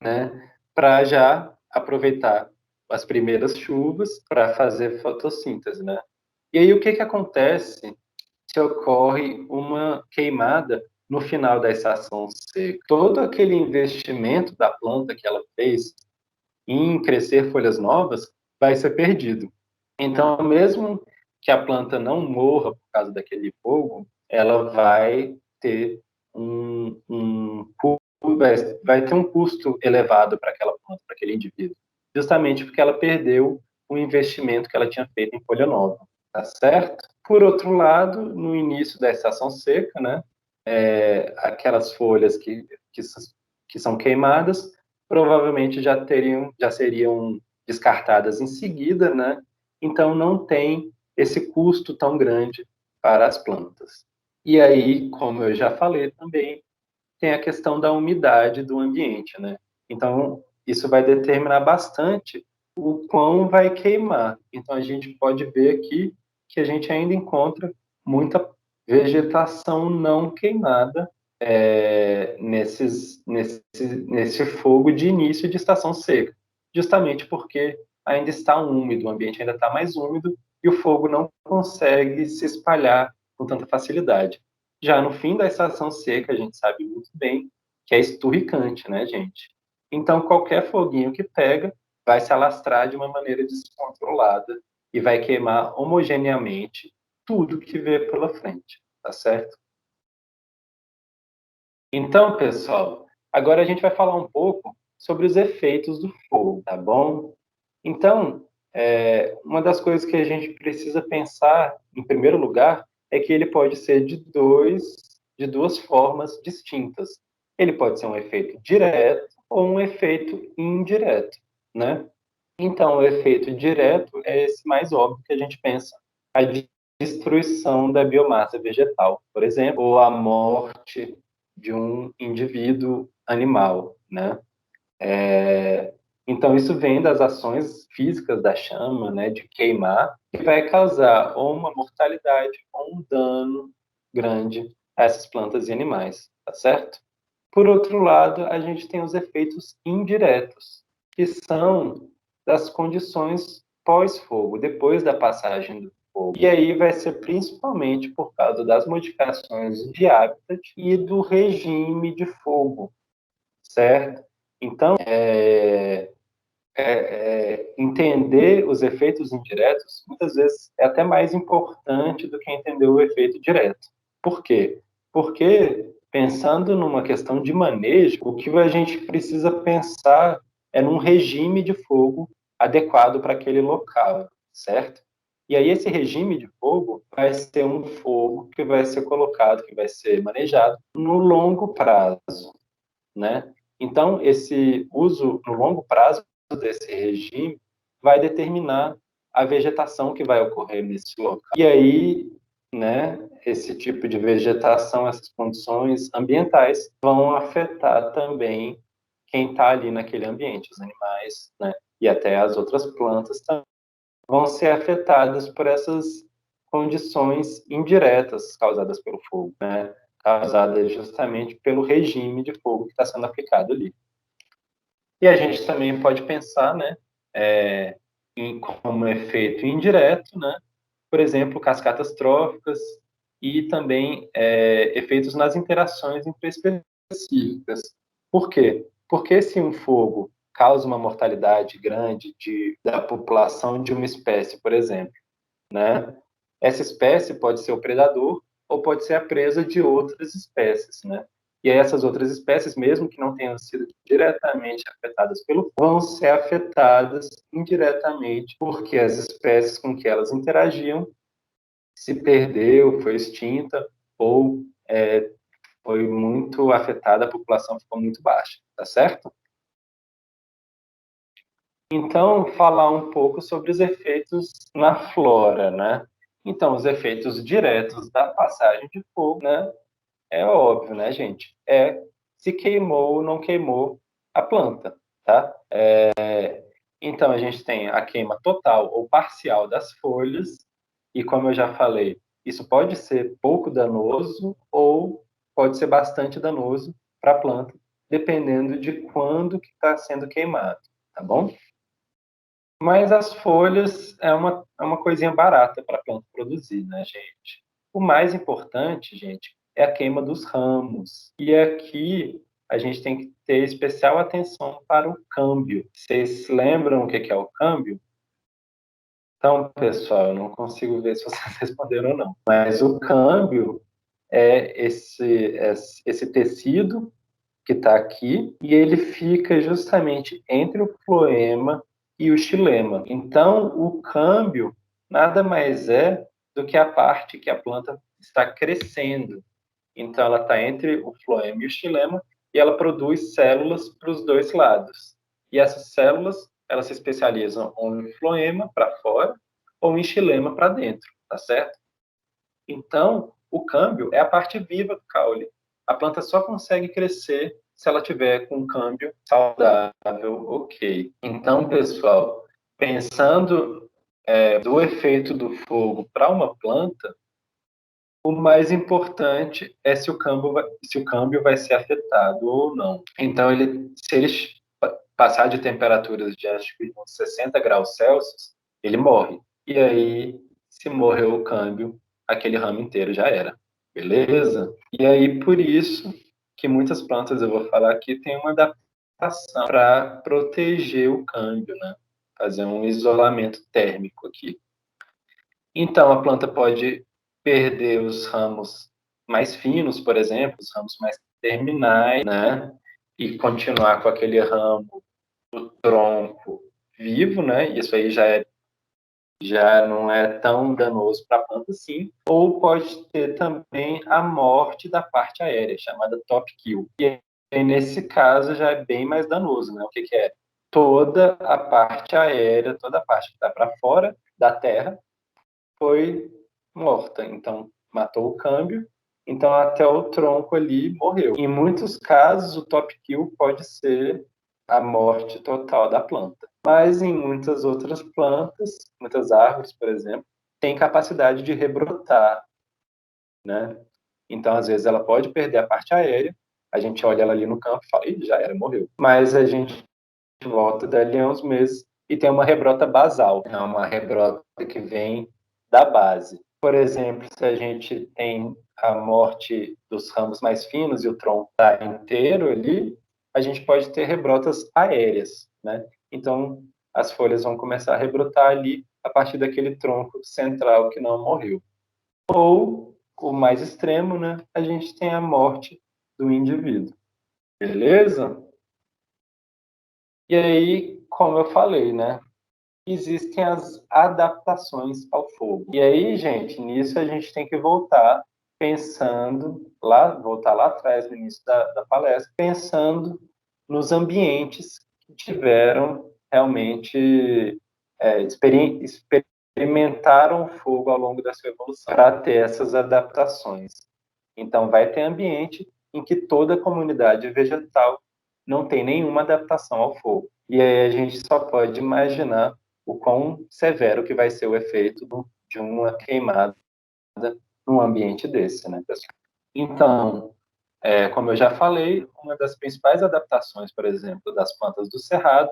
né? Para já aproveitar as primeiras chuvas para fazer fotossíntese, né? E aí o que acontece se ocorre uma queimada no final da estação seca? Todo aquele investimento da planta que ela fez em crescer folhas novas vai ser perdido. Então, mesmo que a planta não morra por causa daquele fogo, ela vai ter vai ter um custo elevado para aquela planta, para aquele indivíduo, justamente porque ela perdeu o investimento que ela tinha feito em folha nova, tá certo? Por outro lado, no início da estação seca, né, aquelas folhas que são queimadas provavelmente já seriam descartadas em seguida, né? Então não tem esse custo tão grande para as plantas. E aí, como eu já falei também, tem a questão da umidade do ambiente, né? Então isso vai determinar bastante o quão vai queimar. Então a gente pode ver aqui que a gente ainda encontra muita vegetação não queimada nesse fogo de início de estação seca, justamente porque ainda está úmido, o ambiente ainda está mais úmido e o fogo não consegue se espalhar com tanta facilidade. Já no fim da estação seca, a gente sabe muito bem que é esturricante, né, gente? Então, qualquer foguinho que pega vai se alastrar de uma maneira descontrolada e vai queimar homogeneamente tudo que vê pela frente, tá certo? Então, pessoal, agora a gente vai falar um pouco sobre os efeitos do fogo, tá bom? Então, uma das coisas que a gente precisa pensar, em primeiro lugar, é que ele pode ser de duas formas distintas. Ele pode ser um efeito direto ou um efeito indireto, né? Então, o efeito direto é esse mais óbvio que a gente pensa. A destruição da biomassa vegetal, por exemplo, ou a morte de um indivíduo animal, né? Então, isso vem das ações físicas da chama, né, de queimar, que vai causar ou uma mortalidade ou um dano grande a essas plantas e animais, tá certo? Por outro lado, a gente tem os efeitos indiretos, que são das condições pós-fogo, depois da passagem do fogo. E aí vai ser principalmente por causa das modificações de hábitat e do regime de fogo, certo? Então, entender os efeitos indiretos muitas vezes é até mais importante do que entender o efeito direto. Por quê? Porque, pensando numa questão de manejo, o que a gente precisa pensar é num regime de fogo adequado para aquele local, certo? E aí esse regime de fogo vai ser um fogo que vai ser colocado, que vai ser manejado no longo prazo, né? Então, esse uso no longo prazo desse regime vai determinar a vegetação que vai ocorrer nesse local. E aí, né, esse tipo de vegetação, essas condições ambientais vão afetar também quem está ali naquele ambiente, os animais, né, e até as outras plantas também vão ser afetadas por essas condições indiretas causadas pelo fogo, né, causadas justamente pelo regime de fogo que está sendo aplicado ali. E a gente também pode pensar, né, como efeito indireto, né, por exemplo, cascatas tróficas e também efeitos nas interações específicas. Por quê? Porque se um fogo causa uma mortalidade grande da população de uma espécie, por exemplo, né, essa espécie pode ser o predador ou pode ser a presa de outras espécies, né? E essas outras espécies, mesmo que não tenham sido diretamente afetadas pelo fogo, vão ser afetadas indiretamente, porque as espécies com que elas interagiam se perdeu, foi extinta ou foi muito afetada, a população ficou muito baixa, tá certo? Então, falar um pouco sobre os efeitos na flora, né? Então, os efeitos diretos da passagem de fogo, né? É óbvio, né, gente? Se queimou ou não queimou a planta, tá? Então, a gente tem a queima total ou parcial das folhas, e como eu já falei, isso pode ser pouco danoso ou pode ser bastante danoso para a planta, dependendo de quando que está sendo queimado, tá bom? Mas as folhas é uma coisinha barata para a planta produzir, né, gente? O mais importante, gente, é a queima dos ramos. E aqui a gente tem que ter especial atenção para o câmbio. Vocês lembram o que é o câmbio? Então, pessoal, eu não consigo ver se vocês responderam ou não. Mas o câmbio é esse tecido que está aqui, e ele fica justamente entre o floema e o xilema. Então, o câmbio nada mais é do que a parte que a planta está crescendo. Então, ela está entre o floema e o xilema e ela produz células para os dois lados. E essas células, elas se especializam ou em floema para fora ou em xilema para dentro, tá certo? Então, o câmbio é a parte viva do caule. A planta só consegue crescer se ela tiver com um câmbio saudável, ok. Então, pessoal, pensando do efeito do fogo para uma planta, o mais importante é se o câmbio vai ser afetado ou não. Então, se ele passar de temperaturas de acho que uns 60 graus Celsius, ele morre. E aí, se morreu o câmbio, aquele ramo inteiro já era. Beleza? E aí, por isso que muitas plantas, eu vou falar aqui, tem uma adaptação para proteger o câmbio, né? Fazer um isolamento térmico aqui. Então, a planta pode perder os ramos mais finos, por exemplo, os ramos mais terminais, né? E continuar com aquele ramo do tronco vivo, né? Isso aí já não é tão danoso para a planta assim. Ou pode ter também a morte da parte aérea, chamada top kill. E aí, nesse caso, já é bem mais danoso, né? O que é? Toda a parte aérea, toda a parte que está para fora da terra, foi morta. Então, matou o câmbio. Então, até o tronco ali morreu. Em muitos casos, o top kill pode ser a morte total da planta. Mas em muitas outras plantas, muitas árvores, por exemplo, tem capacidade de rebrotar, né? Então, às vezes, ela pode perder a parte aérea, a gente olha ela ali no campo e fala, já era, morreu. Mas a gente volta dali a uns meses e tem uma rebrota basal, é uma rebrota que vem da base. Por exemplo, se a gente tem a morte dos ramos mais finos e o tronco está inteiro ali, a gente pode ter rebrotas aéreas, né? Então, as folhas vão começar a rebrotar ali a partir daquele tronco central que não morreu. Ou, o mais extremo, né? A gente tem a morte do indivíduo. Beleza? E aí, como eu falei, né? Existem as adaptações ao fogo. E aí, gente, nisso a gente tem que voltar voltar lá atrás, no início da palestra, pensando nos ambientes que tiveram realmente, experimentaram o fogo ao longo da sua evolução para ter essas adaptações. Então, vai ter ambiente em que toda a comunidade vegetal não tem nenhuma adaptação ao fogo. E aí a gente só pode imaginar o quão severo que vai ser o efeito de uma queimada num ambiente desse, né, pessoal? Então, como eu já falei, uma das principais adaptações, por exemplo, das plantas do cerrado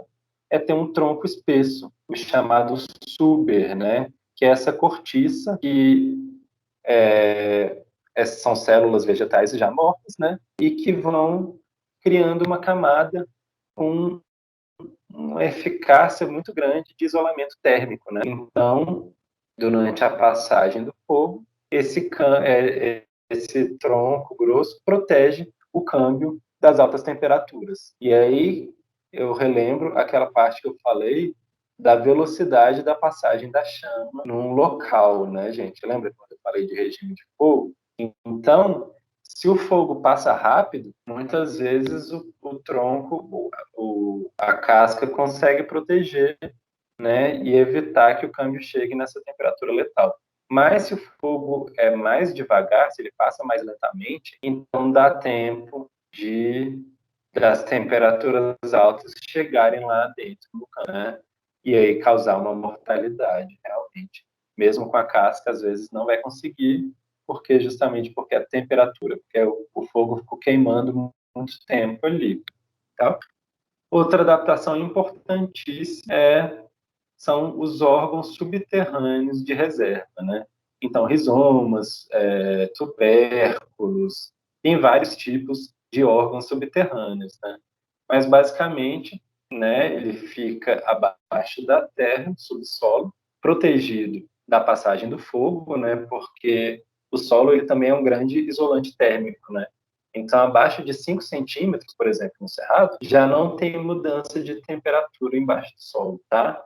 é ter um tronco espesso, o chamado suber, né, que é essa cortiça que são células vegetais já mortas, né, e que vão criando uma camada com uma eficácia muito grande de isolamento térmico, né? Então, durante a passagem do fogo, esse tronco grosso protege o câmbio das altas temperaturas. E aí eu relembro aquela parte que eu falei da velocidade da passagem da chama num local, né, gente? Lembra quando eu falei de regime de fogo? Então, se o fogo passa rápido, muitas vezes o tronco, a casca consegue proteger, né, e evitar que o câmbio chegue nessa temperatura letal. Mas se o fogo é mais devagar, se ele passa mais lentamente, então dá tempo das temperaturas altas chegarem lá dentro do câmbio, né, e aí causar uma mortalidade, realmente. Mesmo com a casca, às vezes não vai conseguir, justamente porque a temperatura, porque o fogo ficou queimando muito tempo ali, tá? Outra adaptação importantíssima são os órgãos subterrâneos de reserva, né? Então, rizomas, tubérculos, tem vários tipos de órgãos subterrâneos, né? Mas, basicamente, né, ele fica abaixo da terra, subsolo, protegido da passagem do fogo, né? Porque o solo ele também é um grande isolante térmico, né? Então, abaixo de 5 centímetros, por exemplo, no cerrado, já não tem mudança de temperatura embaixo do solo, tá?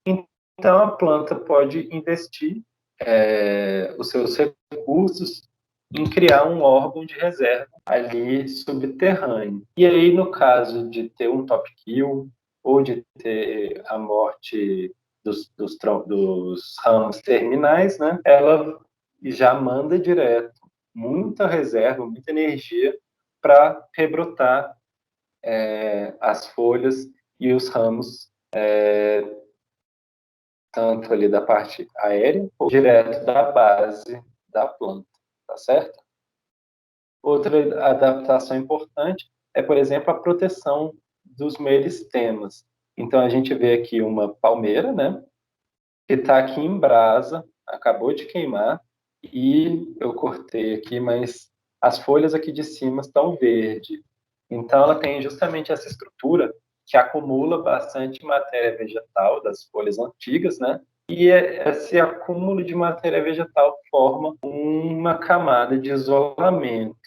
Então, a planta pode investir os seus recursos em criar um órgão de reserva ali subterrâneo. E aí, no caso de ter um top kill ou de ter a morte dos ramos terminais, né, ela já manda direto muita reserva, muita energia para rebrotar as folhas e os ramos, tanto ali da parte aérea ou direto da base da planta, tá certo? Outra adaptação importante é, por exemplo, a proteção dos meristemas. Então, a gente vê aqui uma palmeira, né, que está aqui em brasa, acabou de queimar, e eu cortei aqui, mas as folhas aqui de cima estão verdes. Então, ela tem justamente essa estrutura que acumula bastante matéria vegetal das folhas antigas, né? E esse acúmulo de matéria vegetal forma uma camada de isolamento.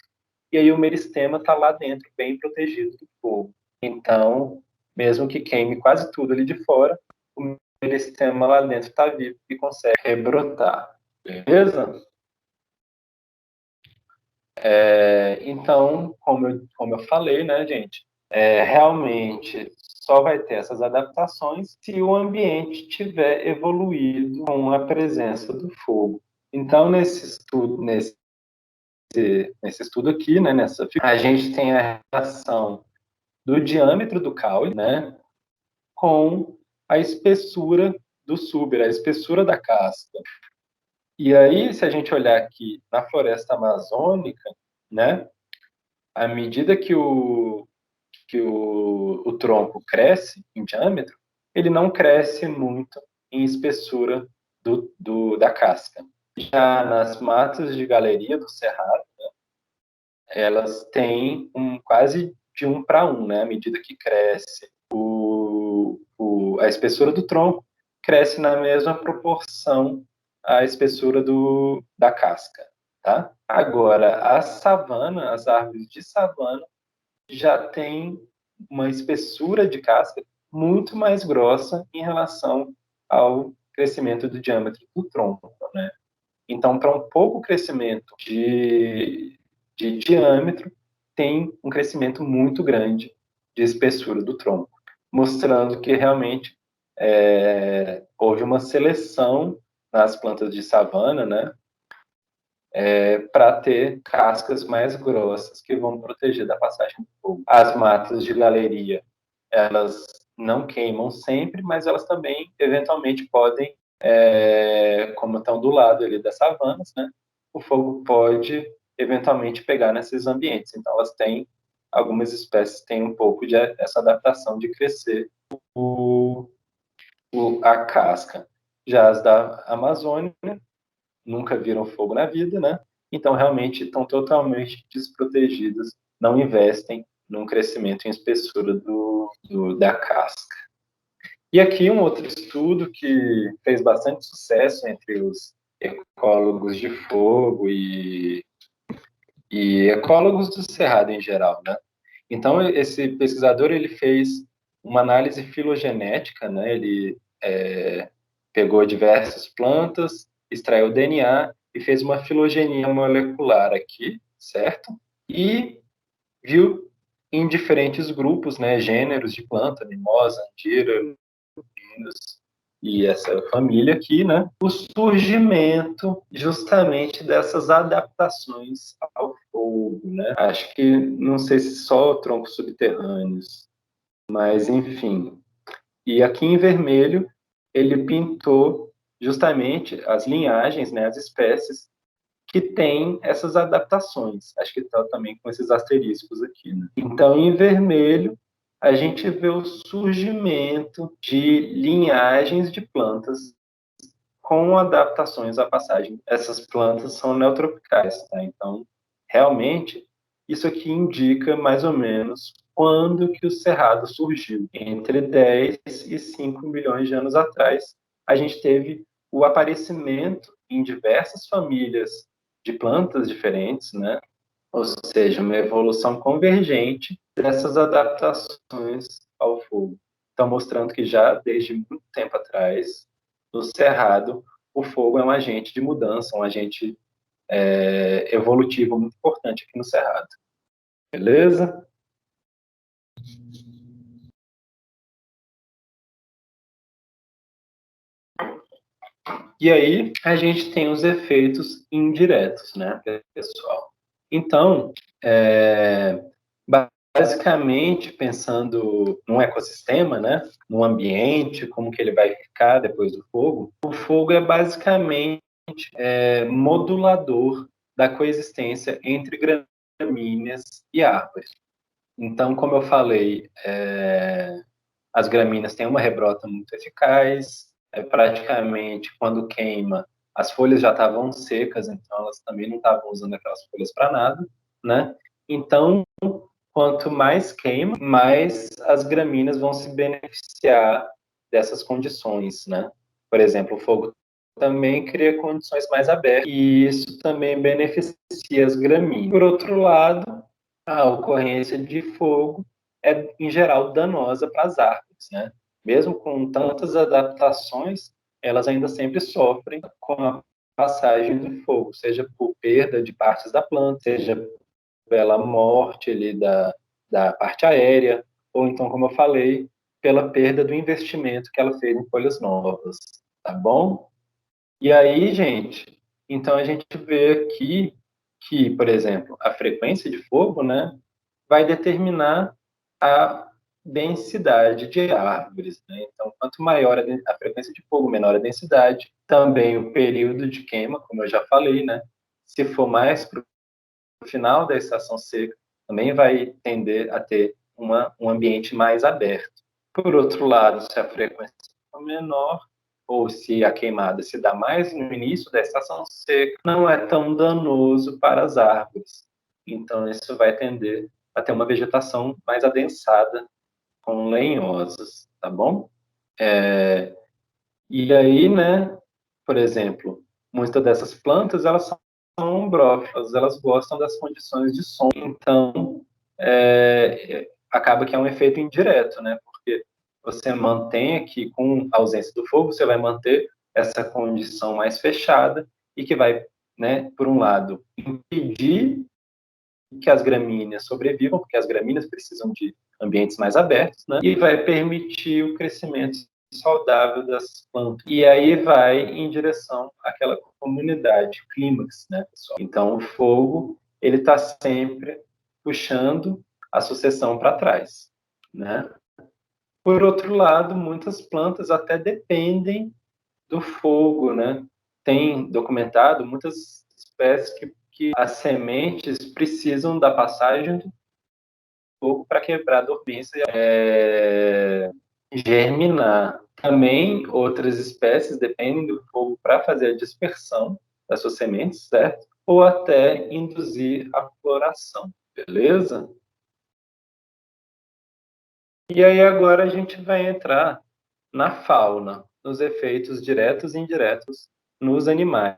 E aí o meristema está lá dentro, bem protegido do fogo. Então, mesmo que queime quase tudo ali de fora, o meristema lá dentro está vivo e consegue rebrotar. Beleza? Então, como eu falei, né, gente, realmente só vai ter essas adaptações se o ambiente tiver evoluído com a presença do fogo. Então, nesse estudo aqui, né, a gente tem a relação do diâmetro do caule, né, com a espessura do suber, a espessura da casca. E aí, se a gente olhar aqui na floresta amazônica, né, à medida que o tronco cresce em diâmetro, ele não cresce muito em espessura da casca. Já nas matas de galeria do cerrado, elas têm quase de 1 para 1, né? À medida que cresce a espessura do tronco, cresce na mesma proporção a espessura da casca, tá? Agora, as árvores de savana, já têm uma espessura de casca muito mais grossa em relação ao crescimento do diâmetro do tronco, né? Então, para um pouco crescimento de diâmetro, tem um crescimento muito grande de espessura do tronco, mostrando que realmente houve uma seleção nas plantas de savana, né, para ter cascas mais grossas que vão proteger da passagem do fogo. As matas de galeria, elas não queimam sempre, mas elas também, eventualmente, podem, como estão do lado ali das savanas, né, o fogo pode, eventualmente, pegar nesses ambientes. Então, algumas espécies têm um pouco essa adaptação de crescer a casca. Já as da Amazônia nunca viram fogo na vida, né? Então, realmente, estão totalmente desprotegidas, não investem num crescimento em espessura da casca. E aqui um outro estudo que fez bastante sucesso entre os ecólogos de fogo e ecólogos do cerrado em geral, né? Então, esse pesquisador, ele fez uma análise filogenética, né? Ele pegou diversas plantas, extraiu o DNA e fez uma filogenia molecular aqui, certo? E viu em diferentes grupos, né, gêneros de planta, mimosa, andira, pinus e essa família aqui, né, o surgimento justamente dessas adaptações ao fogo, né? Acho que, não sei se só troncos subterrâneos, mas enfim. E aqui em vermelho, ele pintou justamente as linhagens, né, as espécies que têm essas adaptações. Acho que está também com esses asteriscos aqui, né? Então, em vermelho, a gente vê o surgimento de linhagens de plantas com adaptações à passagem. Essas plantas são neotropicais, tá? Então, realmente, isso aqui indica mais ou menos quando que o cerrado surgiu. Entre 10 e 5 milhões de anos atrás, a gente teve o aparecimento em diversas famílias de plantas diferentes, né? Ou seja, uma evolução convergente dessas adaptações ao fogo. Então, mostrando que já desde muito tempo atrás, no cerrado, o fogo é um agente de mudança, um agente evolutivo muito importante aqui no Cerrado. Beleza? E aí, a gente tem os efeitos indiretos, né, pessoal? Então, basicamente, pensando num ecossistema, né, num ambiente, como que ele vai ficar depois do fogo, o fogo é basicamente modulador da coexistência entre gramíneas e árvores. Então, como eu falei, as gramíneas têm uma rebrota muito eficaz, praticamente quando queima, as folhas já estavam secas, então elas também não estavam usando aquelas folhas para nada, né? Então, quanto mais queima, mais as gramíneas vão se beneficiar dessas condições, né? Por exemplo, o fogo também cria condições mais abertas e isso também beneficia as gramíneas. Por outro lado, a ocorrência de fogo é, em geral, danosa para as árvores, né? Mesmo com tantas adaptações, elas ainda sempre sofrem com a passagem do fogo, seja por perda de partes da planta, seja pela morte ali da parte aérea, ou então, como eu falei, pela perda do investimento que ela fez em folhas novas, tá bom? E aí, gente, então a gente vê aqui que, por exemplo, a frequência de fogo, né, vai determinar a densidade de árvores, né? Então, quanto maior a frequência de fogo, menor a densidade. Também o período de queima, como eu já falei, né? Se for mais para o final da estação seca, também vai tender a ter um ambiente mais aberto. Por outro lado, se a frequência for menor, ou se a queimada se dá mais no início da estação seca, não é tão danoso para as árvores. Então, isso vai tender a ter uma vegetação mais adensada, com lenhosas, tá bom? E aí, né, por exemplo, muitas dessas plantas, elas são ombrófilas, elas gostam das condições de sombra. Então, acaba que é um efeito indireto, né? Porque você mantém aqui, com a ausência do fogo, você vai manter essa condição mais fechada e que vai, né, por um lado, impedir que as gramíneas sobrevivam, porque as gramíneas precisam de ambientes mais abertos, né? E vai permitir o crescimento saudável das plantas. E aí vai em direção àquela comunidade clímax, né, pessoal? Então, o fogo, ele está sempre puxando a sucessão para trás, né? Por outro lado, muitas plantas até dependem do fogo, né? Tem documentado muitas espécies que as sementes precisam da passagem do fogo para quebrar a dormência e germinar. Também outras espécies dependem do fogo para fazer a dispersão das suas sementes, certo? Ou até induzir a floração, beleza? E aí agora a gente vai entrar na fauna, nos efeitos diretos e indiretos nos animais,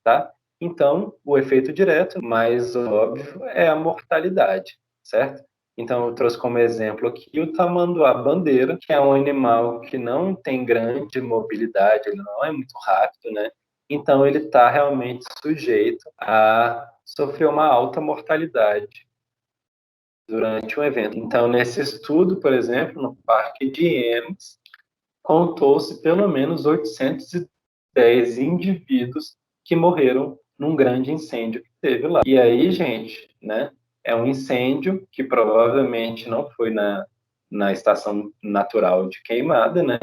tá? Então, o efeito direto, mais óbvio, é a mortalidade, certo? Então, eu trouxe como exemplo aqui o tamanduá-bandeira, que é um animal que não tem grande mobilidade, ele não é muito rápido, né? Então, ele está realmente sujeito a sofrer uma alta mortalidade durante o evento. Então, nesse estudo, por exemplo, no Parque de Ems, contou-se pelo menos 810 indivíduos que morreram num grande incêndio que teve lá. E aí, gente, né, é um incêndio que provavelmente não foi na estação natural de queimada, né?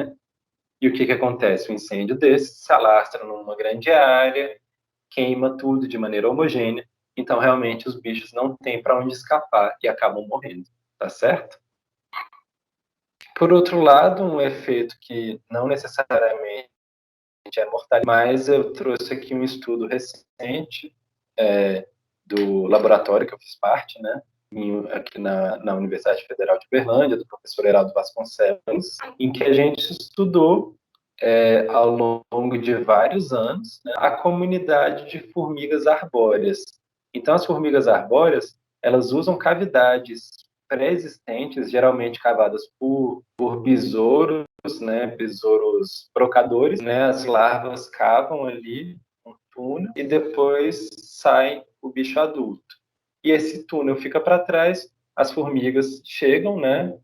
E o que que acontece? Um incêndio desse se alastra numa grande área, queima tudo de maneira homogênea, então realmente os bichos não têm para onde escapar e acabam morrendo, tá certo? Por outro lado, um efeito que não necessariamente é mortal, mas eu trouxe aqui um estudo recente do laboratório que eu fiz parte, né, aqui na Universidade Federal de Uberlândia, do professor Heraldo Vasconcelos, em que a gente estudou ao longo de vários anos, né, a comunidade de formigas arbóreas. Então, as formigas arbóreas, elas usam cavidades pré-existentes, geralmente cavadas por besouros, né, besouros brocadores, né, as larvas cavam ali um túnel e depois sai o bicho adulto. E esse túnel fica para trás, as formigas chegam, né,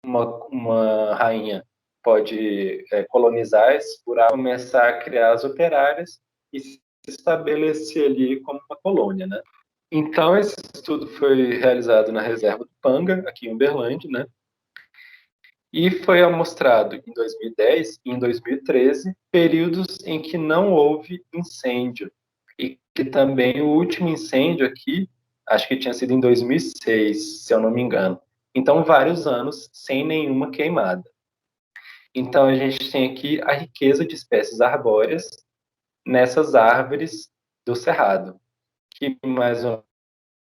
uma rainha pode colonizar esse buraco, começar a criar as operárias e se estabelecer ali como uma colônia, né? Então, esse estudo foi realizado na reserva do Panga, aqui em Uberlândia, né? E foi amostrado em 2010 e em 2013, períodos em que não houve incêndio. E que também o último incêndio aqui, acho que tinha sido em 2006, se eu não me engano. Então, vários anos sem nenhuma queimada. Então, a gente tem aqui a riqueza de espécies arbóreas nessas árvores do Cerrado, que mais ou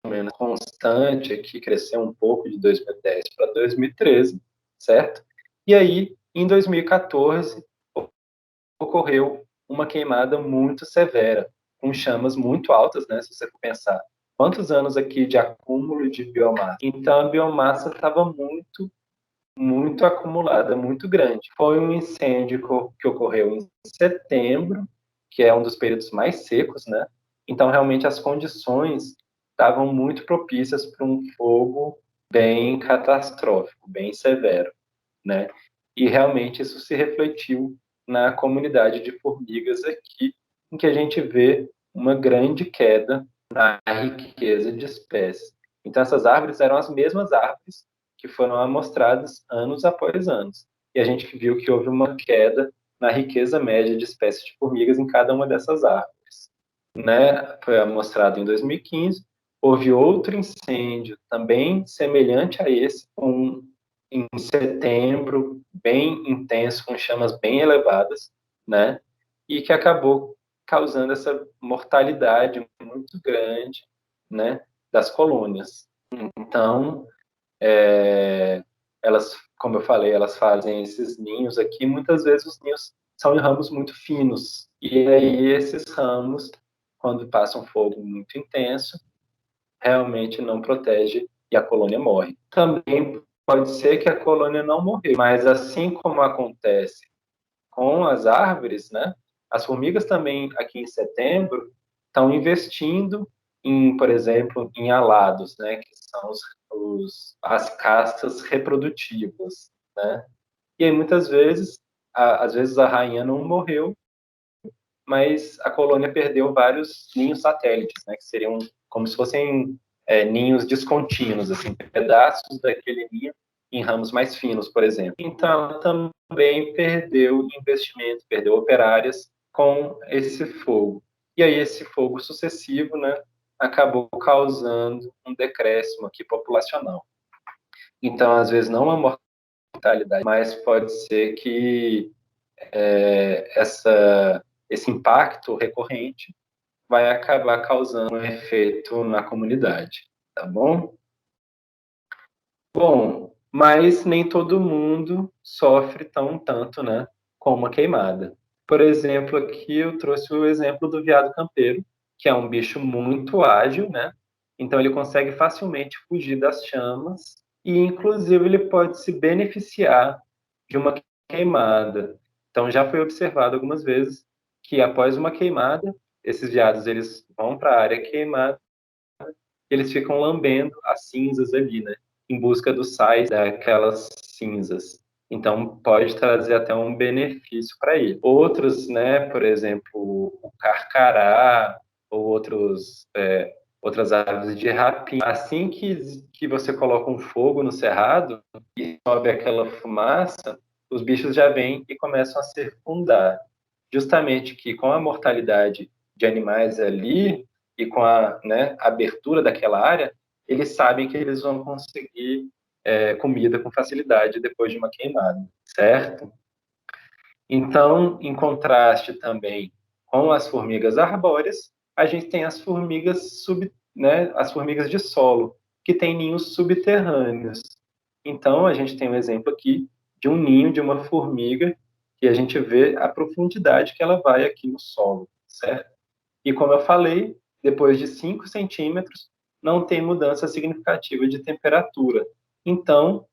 menos constante aqui, cresceu um pouco de 2010 para 2013, certo? E aí, em 2014, ocorreu uma queimada muito severa, com chamas muito altas, né? Se você for pensar, quantos anos aqui de acúmulo de biomassa? Então, a biomassa estava muito acumulada, muito grande. Foi um incêndio que ocorreu em setembro, que é um dos períodos mais secos, né? Então, realmente, as condições estavam muito propícias para um fogo bem catastrófico, bem severo, né? E realmente isso se refletiu na comunidade de formigas aqui, em que a gente vê uma grande queda na riqueza de espécies. Então, essas árvores eram as mesmas árvores que foram amostradas anos após anos. E a gente viu que houve uma queda na riqueza média de espécies de formigas em cada uma dessas árvores, né? Foi amostrado em 2015. Houve outro incêndio também semelhante a esse, em setembro, bem intenso, com chamas bem elevadas, né? E que acabou causando essa mortalidade muito grande, né? Das colônias. Então, elas, como eu falei, elas fazem esses ninhos aqui. Muitas vezes os ninhos são em ramos muito finos. E aí esses ramos, quando passam fogo muito intenso, realmente não protege e a colônia morre. Também pode ser que a colônia não morreu, mas assim como acontece com as árvores, né? As formigas também aqui em setembro estão investindo em, por exemplo, em alados, né? Que são as castas reprodutivas, né? E aí muitas vezes, às vezes a rainha não morreu, mas a colônia perdeu vários ninhos satélites, né? Que seriam como se fossem ninhos descontínuos, assim, pedaços daquele ninho em ramos mais finos, por exemplo. Então, ela também perdeu investimento, perdeu operárias com esse fogo. E aí, esse fogo sucessivo, né, acabou causando um decréscimo aqui populacional. Então, às vezes, não uma mortalidade, mas pode ser que esse impacto recorrente vai acabar causando um efeito na comunidade, tá bom? Bom, mas nem todo mundo sofre tanto, né, com uma queimada. Por exemplo, aqui eu trouxe o exemplo do veado campeiro, que é um bicho muito ágil, né? Então ele consegue facilmente fugir das chamas e, inclusive, ele pode se beneficiar de uma queimada. Então já foi observado algumas vezes que após uma queimada, esses veados eles vão para a área queimada, eles ficam lambendo as cinzas ali, né? Em busca dos sais daquelas cinzas. Então, pode trazer até um benefício para ele. Outros, né, por exemplo, o carcará ou outras aves de rapina. Assim que você coloca um fogo no cerrado e sobe aquela fumaça, os bichos já vêm e começam a circundar. Justamente que com a mortalidade de animais ali, e com a, né, abertura daquela área, eles sabem que eles vão conseguir comida com facilidade depois de uma queimada, certo? Então, em contraste também com as formigas arbóreas, a gente tem as formigas né, as formigas de solo, que têm ninhos subterrâneos. Então, a gente tem um exemplo aqui de um ninho de uma formiga que a gente vê a profundidade que ela vai aqui no solo, certo? E como eu falei, depois de 5 centímetros, não tem mudança significativa de temperatura. Então,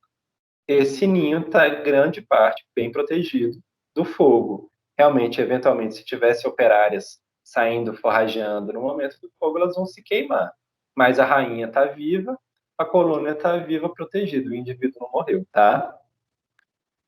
esse ninho está, grande parte, bem protegido do fogo. Realmente, eventualmente, se tivesse operárias saindo, forrageando no momento do fogo, elas vão se queimar. Mas a rainha está viva, a colônia está viva, protegida, o indivíduo não morreu, tá?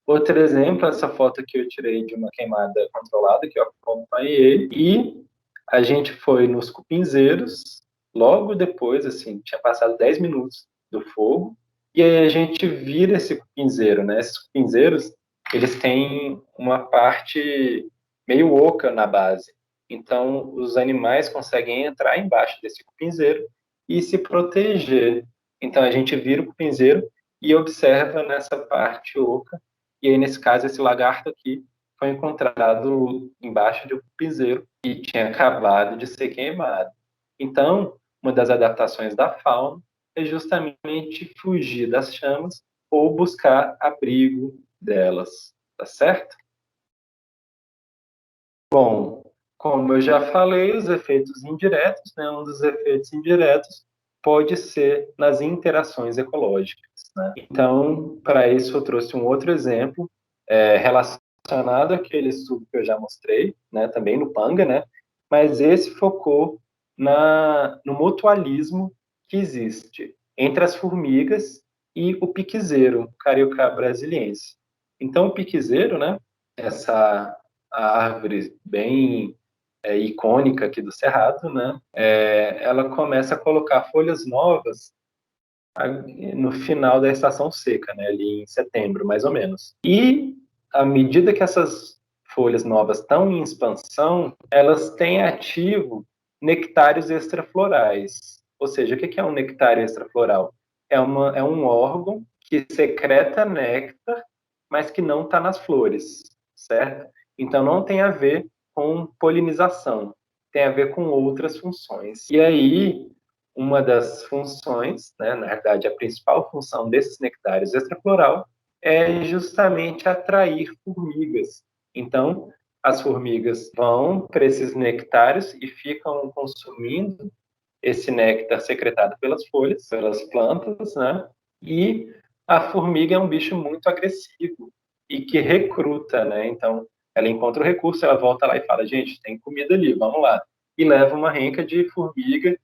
Outro exemplo, essa foto que eu tirei de uma queimada controlada, que eu acompanhei, e a gente foi nos cupinzeiros, logo depois, assim, tinha passado 10 minutos do fogo, e aí a gente vira esse cupinzeiro, né? Esses cupinzeiros, eles têm uma parte meio oca na base. Então, os animais conseguem entrar embaixo desse cupinzeiro e se proteger. Então, a gente vira o cupinzeiro e observa nessa parte oca. E aí, nesse caso, esse lagarto aqui foi encontrado embaixo de um piseiro e tinha acabado de ser queimado. Então, uma das adaptações da fauna é justamente fugir das chamas ou buscar abrigo delas, tá certo? Bom, como eu já falei, os efeitos indiretos, né? Um dos efeitos indiretos pode ser nas interações ecológicas, né? Então, para isso, eu trouxe um outro exemplo relacionado àquele estudo que eu já mostrei, né? Também no Panga, né? Mas esse focou no mutualismo que existe entre as formigas e o piquezeiro, Carioca brasiliense. Então, o piquezeiro, né? Essa árvore bem icônica aqui do Cerrado, né? Ela começa a colocar folhas novas no final da estação seca, né? Ali em setembro, mais ou menos. E à medida que essas folhas novas estão em expansão, elas têm ativo nectários extraflorais. Ou seja, o que é um nectário extrafloral? É um órgão que secreta néctar, mas que não está nas flores, certo? Então não tem a ver com polinização, tem a ver com outras funções. E aí, uma das funções, né, na verdade, a principal função desses nectários extrafloral é justamente atrair formigas. Então, as formigas vão para esses nectários e ficam consumindo esse néctar secretado pelas folhas, pelas plantas, né? E a formiga é um bicho muito agressivo e que recruta, né? Então, ela encontra o recurso, ela volta lá e fala: gente, tem comida ali, vamos lá. E leva uma renca de formiga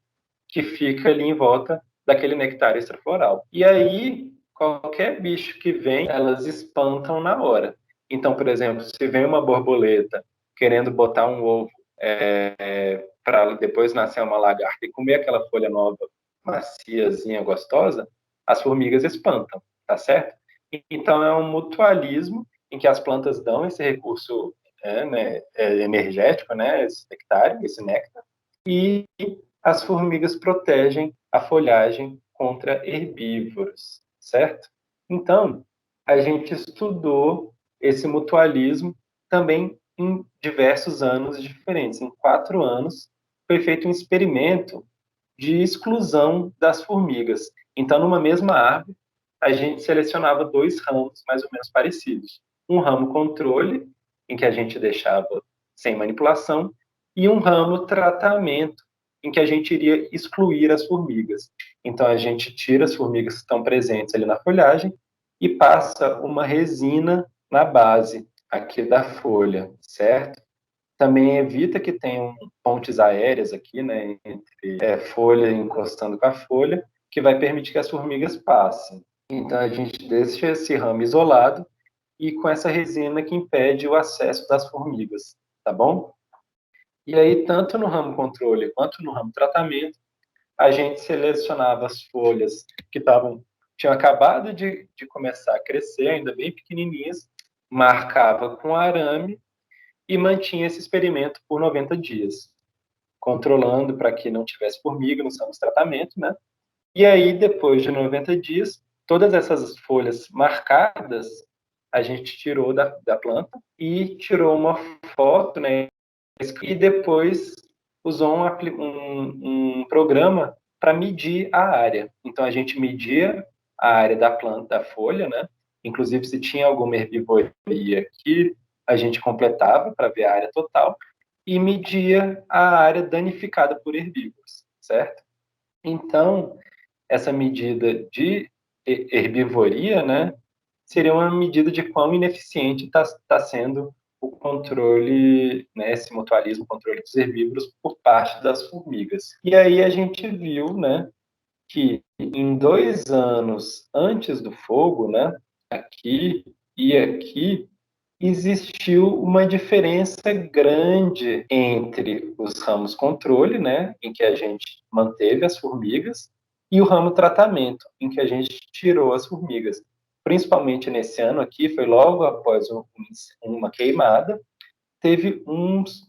que fica ali em volta daquele nectar extrafloral. E aí, qualquer bicho que vem, elas espantam na hora. Então, por exemplo, se vem uma borboleta querendo botar um ovo para depois nascer uma lagarta e comer aquela folha nova, maciazinha, gostosa, as formigas espantam, tá certo? Então, é um mutualismo em que as plantas dão esse recurso energético, né, esse nectário, esse néctar, e as formigas protegem a folhagem contra herbívoros, certo? Então, a gente estudou esse mutualismo também em diversos anos diferentes. Em 4 anos, foi feito um experimento de exclusão das formigas. Então, numa mesma árvore, a gente selecionava dois ramos mais ou menos parecidos. Um ramo controle, em que a gente deixava sem manipulação, e um ramo tratamento, em que a gente iria excluir as formigas. Então, a gente tira as formigas que estão presentes ali na folhagem e passa uma resina na base aqui da folha, certo? Também evita que tenham pontes aéreas aqui, né, entre folha encostando com a folha, que vai permitir que as formigas passem. Então, a gente deixa esse ramo isolado e com essa resina que impede o acesso das formigas, tá bom? E aí, tanto no ramo controle quanto no ramo tratamento, a gente selecionava as folhas que tinham acabado de começar a crescer, ainda bem pequenininhas, marcava com arame e mantinha esse experimento por 90 dias, controlando para que não tivesse formiga no ramo de tratamento, né? E aí, depois de 90 dias, todas essas folhas marcadas, a gente tirou da planta e tirou uma foto, né? E depois usou um programa para medir a área. Então, a gente media a área da planta, da folha, né? Inclusive, se tinha alguma herbivoria que a gente completava para ver a área total e media a área danificada por herbívoros, certo? Então, essa medida de herbivoria, né, seria uma medida de quão ineficiente está sendo o controle, né, esse mutualismo, o controle dos herbívoros por parte das formigas. E aí a gente viu, né, que em 2 anos antes do fogo, né, aqui e aqui, existiu uma diferença grande entre os ramos controle, né, em que a gente manteve as formigas, e o ramo tratamento, em que a gente tirou as formigas. Principalmente nesse ano aqui, foi logo após uma queimada, teve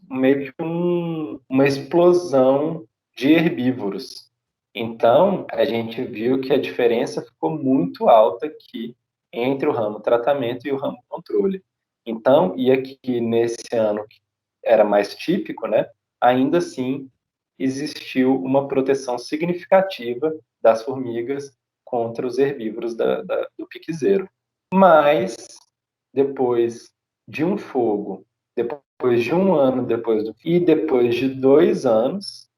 meio que uma explosão de herbívoros. Então, a gente viu que a diferença ficou muito alta aqui entre o ramo tratamento e o ramo controle. Então, e aqui nesse ano que era mais típico, né, ainda assim existiu uma proteção significativa das formigas contra os herbívoros do piquezeiro. Mas, depois de um fogo, depois de um ano e depois de 2 anos,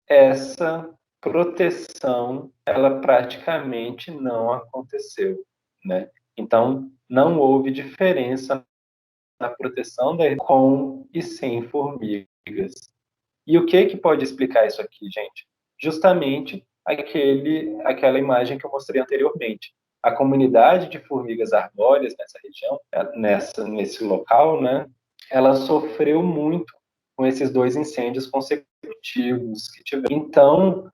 essa proteção ela praticamente não aconteceu, né? Então, não houve diferença na proteção com e sem formigas. E o que pode explicar isso aqui, gente? Justamente aquela imagem que eu mostrei anteriormente. A comunidade de formigas arbóreas nessa região, nesse local, né, ela sofreu muito com esses 2 incêndios consecutivos que tiveram. Então,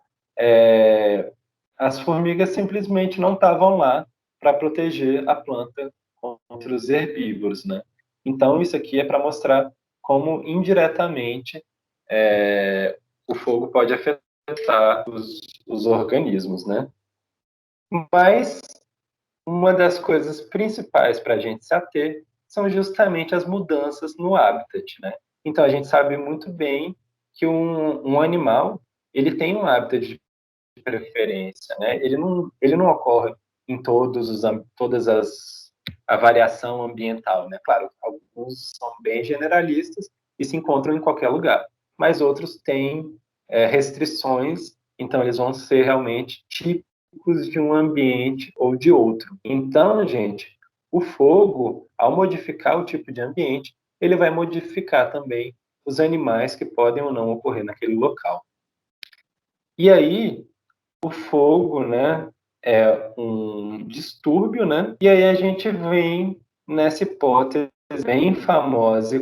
as formigas simplesmente não estavam lá para proteger a planta contra os herbívoros, né? Então, isso aqui é para mostrar como indiretamente o fogo pode afetar os organismos, né? Mas uma das coisas principais para a gente se ater são justamente as mudanças no habitat, né? Então, a gente sabe muito bem que um animal, ele tem um habitat de preferência, né? Ele não ocorre em todas a variação ambiental, né? Claro, alguns são bem generalistas e se encontram em qualquer lugar, mas outros têm restrições, então eles vão ser realmente típicos de um ambiente ou de outro. Então, gente, o fogo, ao modificar o tipo de ambiente, ele vai modificar também os animais que podem ou não ocorrer naquele local. E aí, o fogo, né, é um distúrbio, né? E aí a gente vem nessa hipótese bem famosa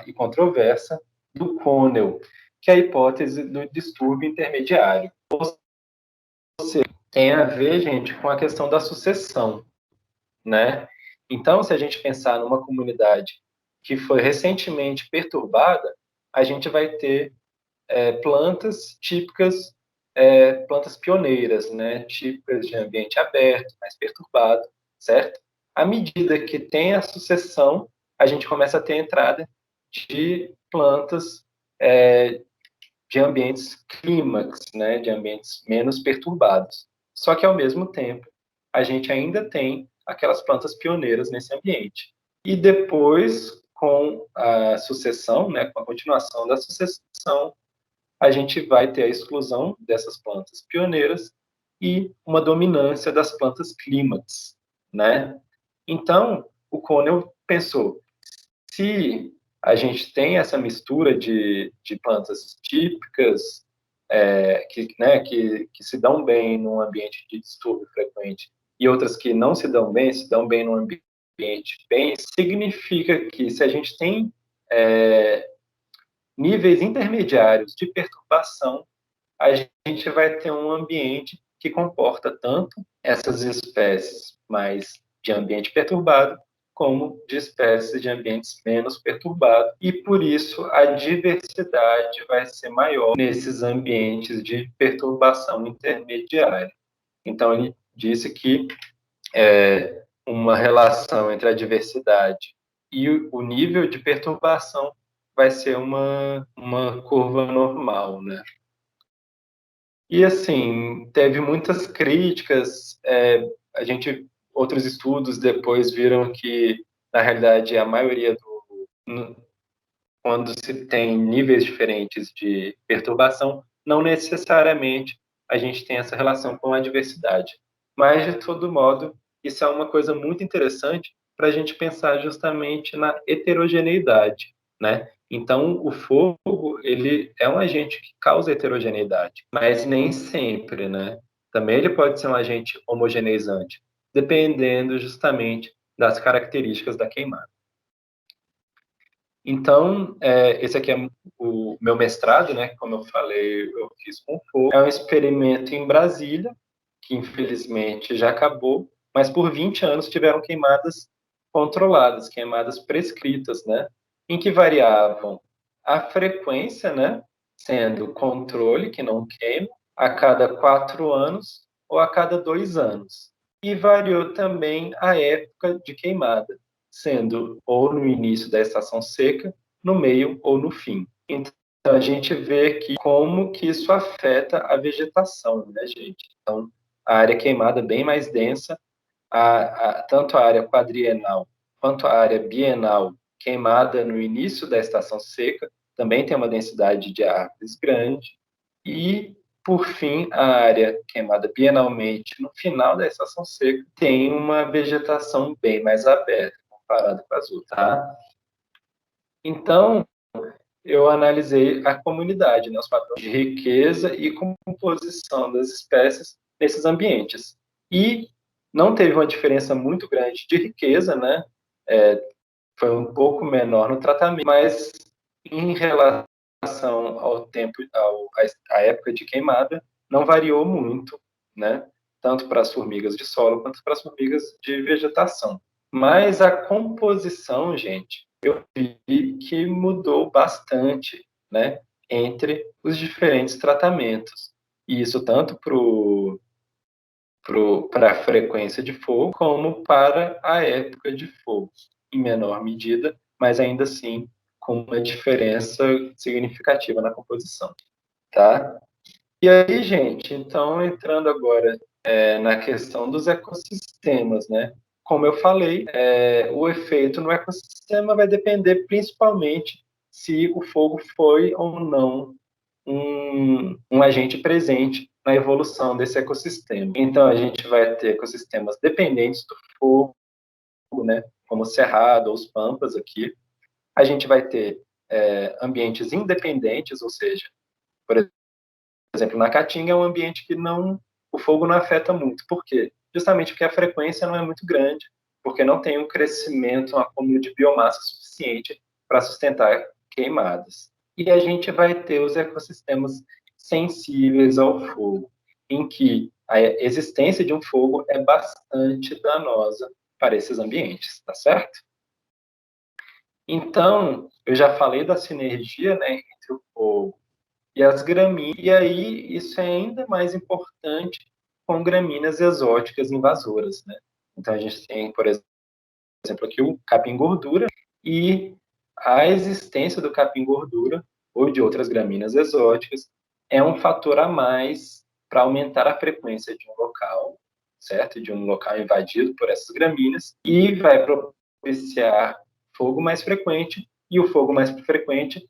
e controversa do Connell, que é a hipótese do distúrbio intermediário. Tem a ver, gente, com a questão da sucessão, né? Então, se a gente pensar numa comunidade que foi recentemente perturbada, a gente vai ter plantas típicas, plantas pioneiras, né, típicas de ambiente aberto, mais perturbado, certo? À medida que tem a sucessão, a gente começa a ter a entrada de plantas de ambientes clímax, né, de ambientes menos perturbados. Só que, ao mesmo tempo, a gente ainda tem aquelas plantas pioneiras nesse ambiente. E depois, com a sucessão, né, com a continuação da sucessão, a gente vai ter a exclusão dessas plantas pioneiras e uma dominância das plantas clímax, né? Então, o Connell pensou, se a gente tem essa mistura de plantas típicas que se dão bem num ambiente de distúrbio frequente e outras que não se dão bem num ambiente bem, significa que se a gente tem níveis intermediários de perturbação, a gente vai ter um ambiente que comporta tanto essas espécies mais de ambiente perturbado, como de espécies de ambientes menos perturbados, e por isso a diversidade vai ser maior nesses ambientes de perturbação intermediária. Então, ele disse que uma relação entre a diversidade e o nível de perturbação vai ser uma curva normal, né? E assim, teve muitas críticas, outros estudos depois viram que, na realidade, a maioria quando se tem níveis diferentes de perturbação, não necessariamente a gente tem essa relação com a diversidade. Mas, de todo modo, isso é uma coisa muito interessante para a gente pensar justamente na heterogeneidade, né? Então, o fogo, ele é um agente que causa heterogeneidade, mas nem sempre, né? Também ele pode ser um agente homogeneizante, dependendo justamente das características da queimada. Então, esse aqui é o meu mestrado, né? Como eu falei, eu fiz com fogo. É um experimento em Brasília, que infelizmente já acabou, mas por 20 anos tiveram queimadas controladas, queimadas prescritas, né? Em que variavam a frequência, né? Sendo controle, que não queima, a cada 4 anos ou a cada 2 anos. E variou também a época de queimada, sendo ou no início da estação seca, no meio ou no fim. Então, a gente vê aqui como que isso afeta a vegetação, né, gente? Então, a área queimada é bem mais densa, tanto a área quadrienal quanto a área bienal queimada no início da estação seca, também tem uma densidade de árvores grande, e, por fim, a área queimada bienalmente no final da estação seca tem uma vegetação bem mais aberta comparado com as outras, tá? Então, eu analisei a comunidade, né, os padrões de riqueza e composição das espécies nesses ambientes. E não teve uma diferença muito grande de riqueza, né? Foi um pouco menor no tratamento, mas em relação ao tempo, à época de queimada, não variou muito, né? Tanto para as formigas de solo quanto para as formigas de vegetação. Mas a composição, gente, eu vi que mudou bastante, né, entre os diferentes tratamentos. E isso tanto para a frequência de fogo, como para a época de fogo, em menor medida, mas ainda assim com uma diferença significativa na composição, tá? E aí, gente, então entrando agora na questão dos ecossistemas, né? Como eu falei, o efeito no ecossistema vai depender principalmente se o fogo foi ou não um agente presente na evolução desse ecossistema. Então, a gente vai ter ecossistemas dependentes do fogo, né? Como o cerrado ou os pampas aqui. A gente vai ter ambientes independentes, ou seja, por exemplo, na Caatinga é um ambiente que o fogo não afeta muito. Por quê? Justamente porque a frequência não é muito grande, porque não tem um crescimento, um acúmulo de biomassa suficiente para sustentar queimadas. E a gente vai ter os ecossistemas sensíveis ao fogo, em que a existência de um fogo é bastante danosa para esses ambientes, tá certo? Então, eu já falei da sinergia, né, entre o fogo e as gramíneas, e aí isso é ainda mais importante com gramíneas exóticas invasoras, né? Então a gente tem, por exemplo, aqui o capim-gordura, e a existência do capim-gordura ou de outras gramíneas exóticas é um fator a mais para aumentar a frequência de um local, certo? De um local invadido por essas gramíneas, e vai propiciar fogo mais frequente, e o fogo mais frequente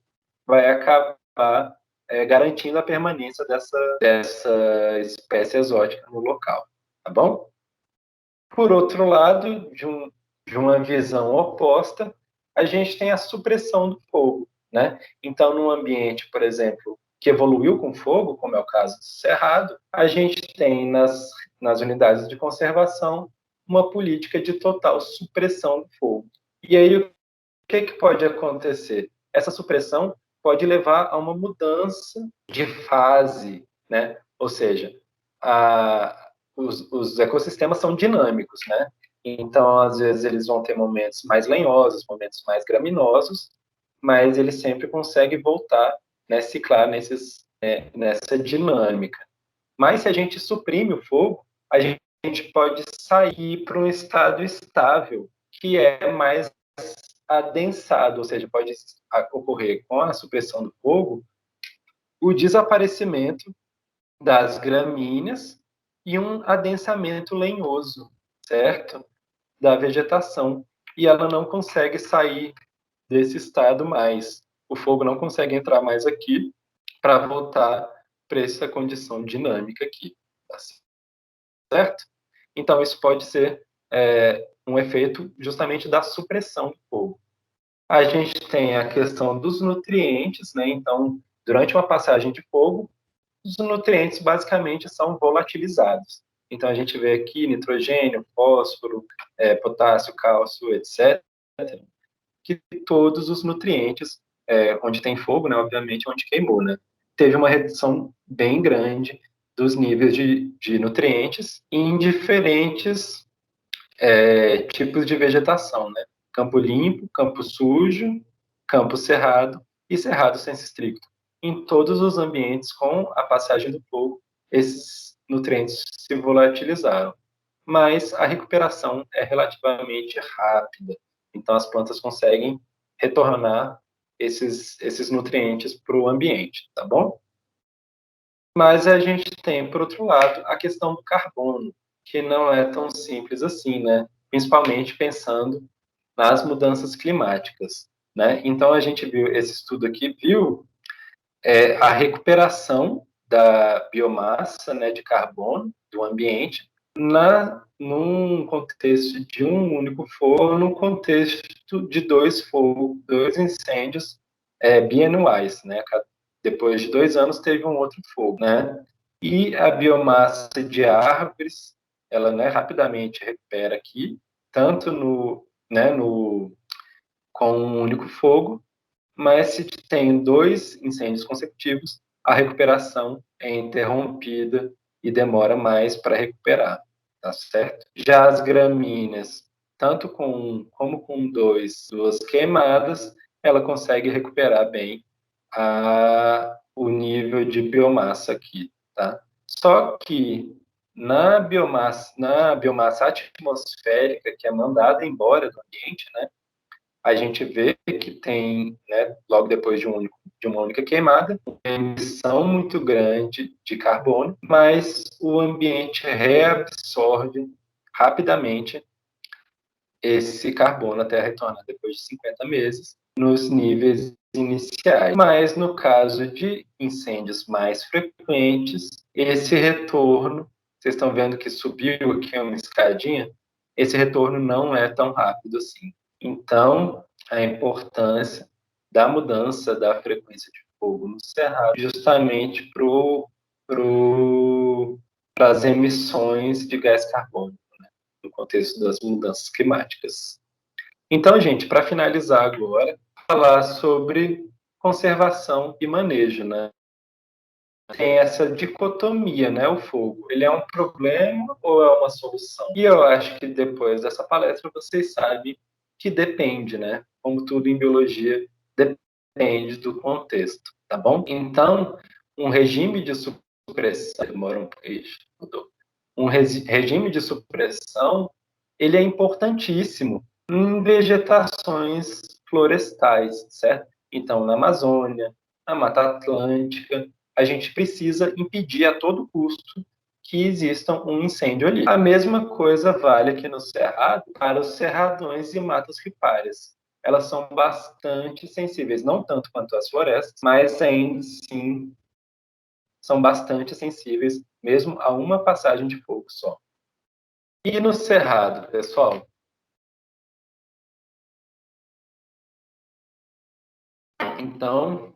vai acabar garantindo a permanência dessa espécie exótica no local, tá bom? Por outro lado, de uma visão oposta, a gente tem a supressão do fogo, né? Então, num ambiente, por exemplo, que evoluiu com fogo, como é o caso do Cerrado, a gente tem nas unidades de conservação uma política de total supressão do fogo. E aí, o que pode acontecer? Essa supressão pode levar a uma mudança de fase, né? Ou seja, os ecossistemas são dinâmicos, né? Então, às vezes, eles vão ter momentos mais lenhosos, momentos mais graminosos, mas eles sempre conseguem voltar, né, ciclar nessa dinâmica. Mas se a gente suprime o fogo, a gente pode sair para um estado estável, que é mais adensado, ou seja, pode ocorrer com a supressão do fogo o desaparecimento das gramíneas e um adensamento lenhoso, certo? Da vegetação. E ela não consegue sair desse estado mais. O fogo não consegue entrar mais aqui para voltar para essa condição dinâmica aqui, tá certo? Então, isso pode ser um efeito justamente da supressão do fogo. A gente tem a questão dos nutrientes, né? Então, durante uma passagem de fogo, os nutrientes basicamente são volatilizados. Então, a gente vê aqui nitrogênio, fósforo, potássio, cálcio, etc., que todos os nutrientes, onde tem fogo, né, obviamente, onde queimou, né, teve uma redução bem grande dos níveis de nutrientes em diferentes tipos de vegetação, né? Campo limpo, campo sujo, campo cerrado e cerrado senso-estricto. Em todos os ambientes com a passagem do fogo, esses nutrientes se volatilizaram. Mas a recuperação é relativamente rápida. Então, as plantas conseguem retornar esses nutrientes para o ambiente, tá bom? Mas a gente tem, por outro lado, a questão do carbono, que não é tão simples assim, né? Principalmente pensando nas mudanças climáticas, né? Então, a gente viu, esse estudo aqui viu a recuperação da biomassa, né, de carbono do ambiente num contexto de um único fogo, num contexto de dois incêndios bianuais, né? Depois de 2 anos teve um outro fogo, né? E a biomassa de árvores, ela, né, rapidamente recupera aqui, tanto com um único fogo, mas se tem 2 incêndios consecutivos, a recuperação é interrompida e demora mais para recuperar, tá certo? Já as gramíneas, tanto como com duas queimadas, ela consegue recuperar bem o nível de biomassa aqui, tá? Só que na biomassa atmosférica, que é mandada embora do ambiente, né, a gente vê que tem, né, logo depois de uma única queimada, uma emissão muito grande de carbono, mas o ambiente reabsorve rapidamente esse carbono até retornar depois de 50 meses nos níveis iniciais. Mas no caso de incêndios mais frequentes, esse retorno, vocês estão vendo que subiu aqui uma escadinha, esse retorno não é tão rápido assim. Então, a importância da mudança da frequência de fogo no cerrado, justamente para as emissões de gás carbônico, né, no contexto das mudanças climáticas. Então, gente, para finalizar agora, falar sobre conservação e manejo, né? Tem essa dicotomia, né? O fogo, ele é um problema ou é uma solução? E eu acho que depois dessa palestra vocês sabem que depende, né? Como tudo em biologia, depende do contexto, tá bom? Então, um regime de supressão, demora um peixe, mudou. Regime de supressão, ele é importantíssimo em vegetações florestais, certo? Então, na Amazônia, na Mata Atlântica, a gente precisa impedir a todo custo que exista um incêndio ali. A mesma coisa vale aqui no Cerrado para os cerradões e matas ripárias. Elas são bastante sensíveis, não tanto quanto as florestas, mas ainda assim são bastante sensíveis, mesmo a uma passagem de fogo só. E no Cerrado, pessoal? Então,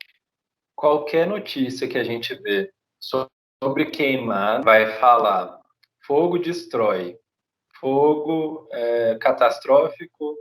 qualquer notícia que a gente vê sobre queimar vai falar fogo destrói, fogo catastrófico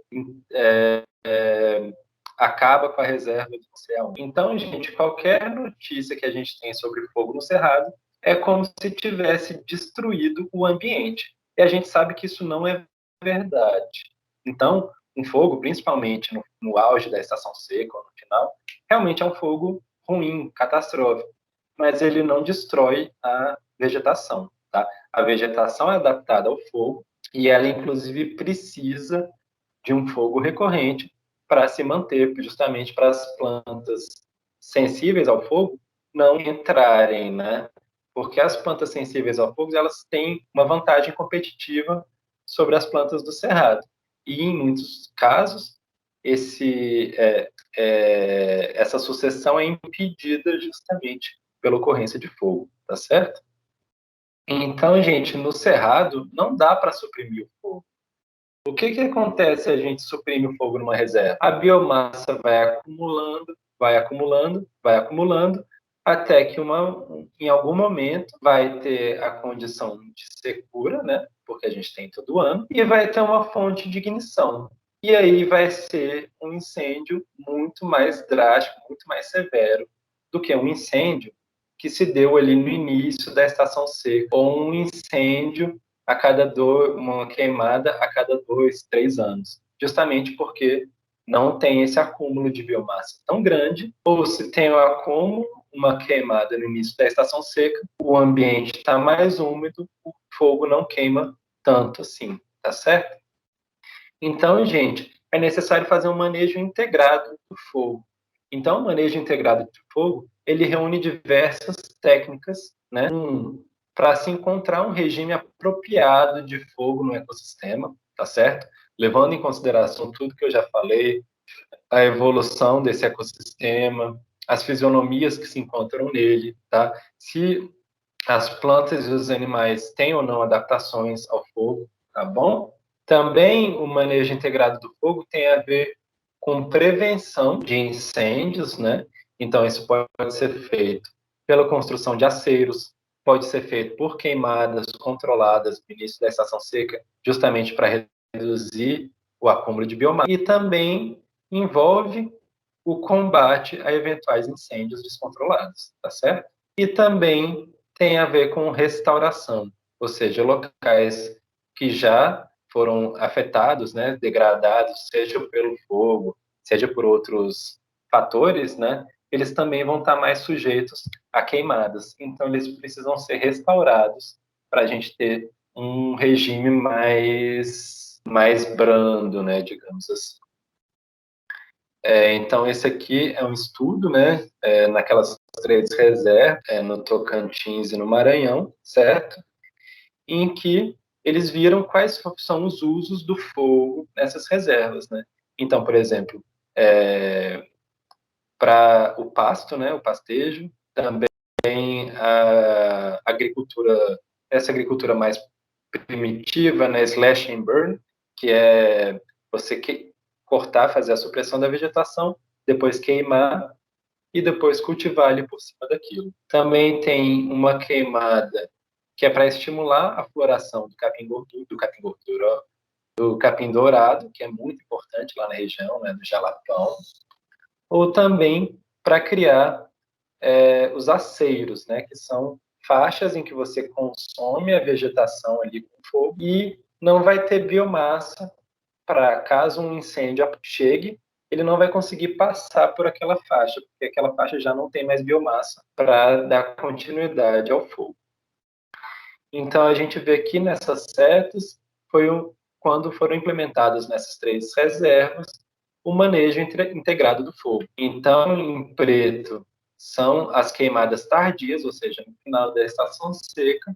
acaba com a reserva de oceano. Então, gente, qualquer notícia que a gente tem sobre fogo no Cerrado é como se tivesse destruído o ambiente. E a gente sabe que isso não é verdade. Então, um fogo, principalmente no auge da estação seca ou no final, realmente é um fogo ruim, catastrófico. Mas ele não destrói a vegetação, tá? A vegetação é adaptada ao fogo e ela, inclusive, precisa de um fogo recorrente para se manter, justamente para as plantas sensíveis ao fogo não entrarem, né? Porque as plantas sensíveis ao fogo, elas têm uma vantagem competitiva sobre as plantas do cerrado. E, em muitos casos, essa sucessão é impedida justamente pela ocorrência de fogo, tá certo? Então, gente, no cerrado não dá para suprimir o fogo. O que acontece se a gente suprime o fogo numa reserva? A biomassa vai acumulando, vai acumulando, vai acumulando, até que em algum momento vai ter a condição de secura, né? Porque a gente tem todo ano, e vai ter uma fonte de ignição. E aí vai ser um incêndio muito mais drástico, muito mais severo do que um incêndio que se deu ali no início da estação seca, ou um incêndio uma queimada a cada 2, 3 anos, justamente porque não tem esse acúmulo de biomassa tão grande, ou se tem um acúmulo, uma queimada no início da estação seca, o ambiente está mais úmido, o fogo não queima tanto assim, tá certo? Então, gente, é necessário fazer um manejo integrado do fogo. Então, o manejo integrado do fogo, ele reúne diversas técnicas, né, para se encontrar um regime apropriado de fogo no ecossistema, tá certo? Levando em consideração tudo que eu já falei, a evolução desse ecossistema, as fisionomias que se encontram nele, tá? Se as plantas e os animais têm ou não adaptações ao fogo, tá bom? Também o manejo integrado do fogo tem a ver com prevenção de incêndios, né? Então, isso pode ser feito pela construção de aceiros, pode ser feito por queimadas controladas no início da estação seca, justamente para reduzir o acúmulo de biomassa. E também envolve o combate a eventuais incêndios descontrolados, tá certo? E também tem a ver com restauração, ou seja, locais que já foram afetados, né, degradados, seja pelo fogo, seja por outros fatores, né, eles também vão estar mais sujeitos a queimadas. Então, eles precisam ser restaurados para a gente ter um regime mais brando, né, digamos assim. Então, esse aqui é um estudo, né, naquelas 3 reservas, no Tocantins e no Maranhão, certo? Em que eles viram quais são os usos do fogo nessas reservas, né? Então, por exemplo, para o pasto, né, o pastejo, também a agricultura, essa agricultura mais primitiva, né, slash and burn, que é você cortar, fazer a supressão da vegetação, depois queimar e depois cultivar ali por cima daquilo. Também tem uma queimada que é para estimular a floração do capim dourado, que é muito importante lá na região, né, do Jalapão, ou também para criar os aceiros, né, que são faixas em que você consome a vegetação ali com fogo e não vai ter biomassa para caso um incêndio chegue, ele não vai conseguir passar por aquela faixa, porque aquela faixa já não tem mais biomassa para dar continuidade ao fogo. Então, a gente vê aqui nessas setas, quando foram implementadas nessas 3 reservas, o manejo integrado do fogo. Então, em preto, são as queimadas tardias, ou seja, no final da estação seca,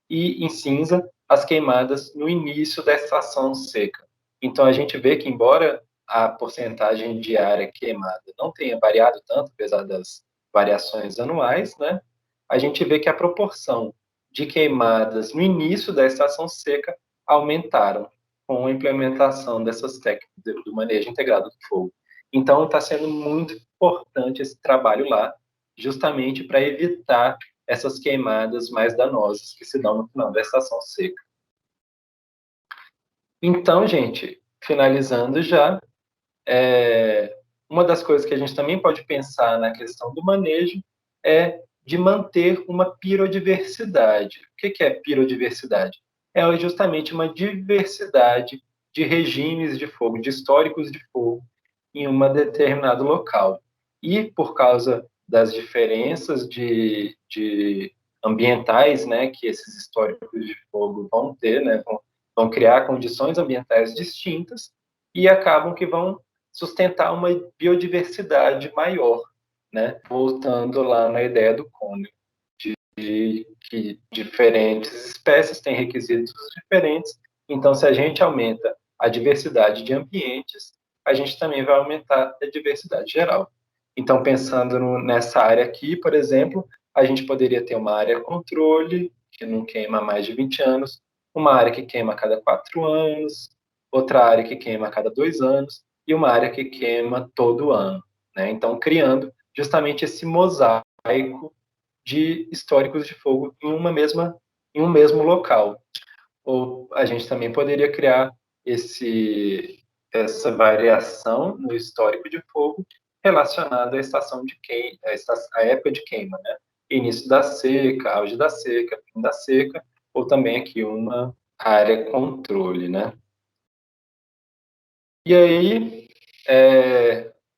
e em cinza, as queimadas no início da estação seca. Então, a gente vê que, embora a porcentagem de área queimada não tenha variado tanto, apesar das variações anuais, né, a gente vê que a proporção de queimadas no início da estação seca aumentaram com a implementação dessas técnicas do manejo integrado do fogo. Então, está sendo muito importante esse trabalho lá, justamente para evitar essas queimadas mais danosas que se dão no final da estação seca. Então, gente, finalizando já, uma das coisas que a gente também pode pensar na questão do manejo é de manter uma pirodiversidade. O que é pirodiversidade? É justamente uma diversidade de regimes de fogo, de históricos de fogo em um determinado local. E por causa das diferenças de ambientais, né, que esses históricos de fogo vão ter, né, vão criar condições ambientais distintas e acabam que vão sustentar uma biodiversidade maior, né? Voltando lá na ideia do Cônigo, de que diferentes espécies têm requisitos diferentes, então se a gente aumenta a diversidade de ambientes, a gente também vai aumentar a diversidade geral. Então, pensando nessa área aqui, por exemplo, a gente poderia ter uma área controle, que não queima há mais de 20 anos, uma área que queima a cada 4 anos, outra área que queima a cada 2 anos, e uma área que queima todo ano, né? Então, criando justamente esse mosaico de históricos de fogo em um mesmo local. Ou a gente também poderia criar essa variação no histórico de fogo relacionada à estação de queima, à época de queima, né? Início da seca, auge da seca, fim da seca, ou também aqui uma área controle, né? E aí,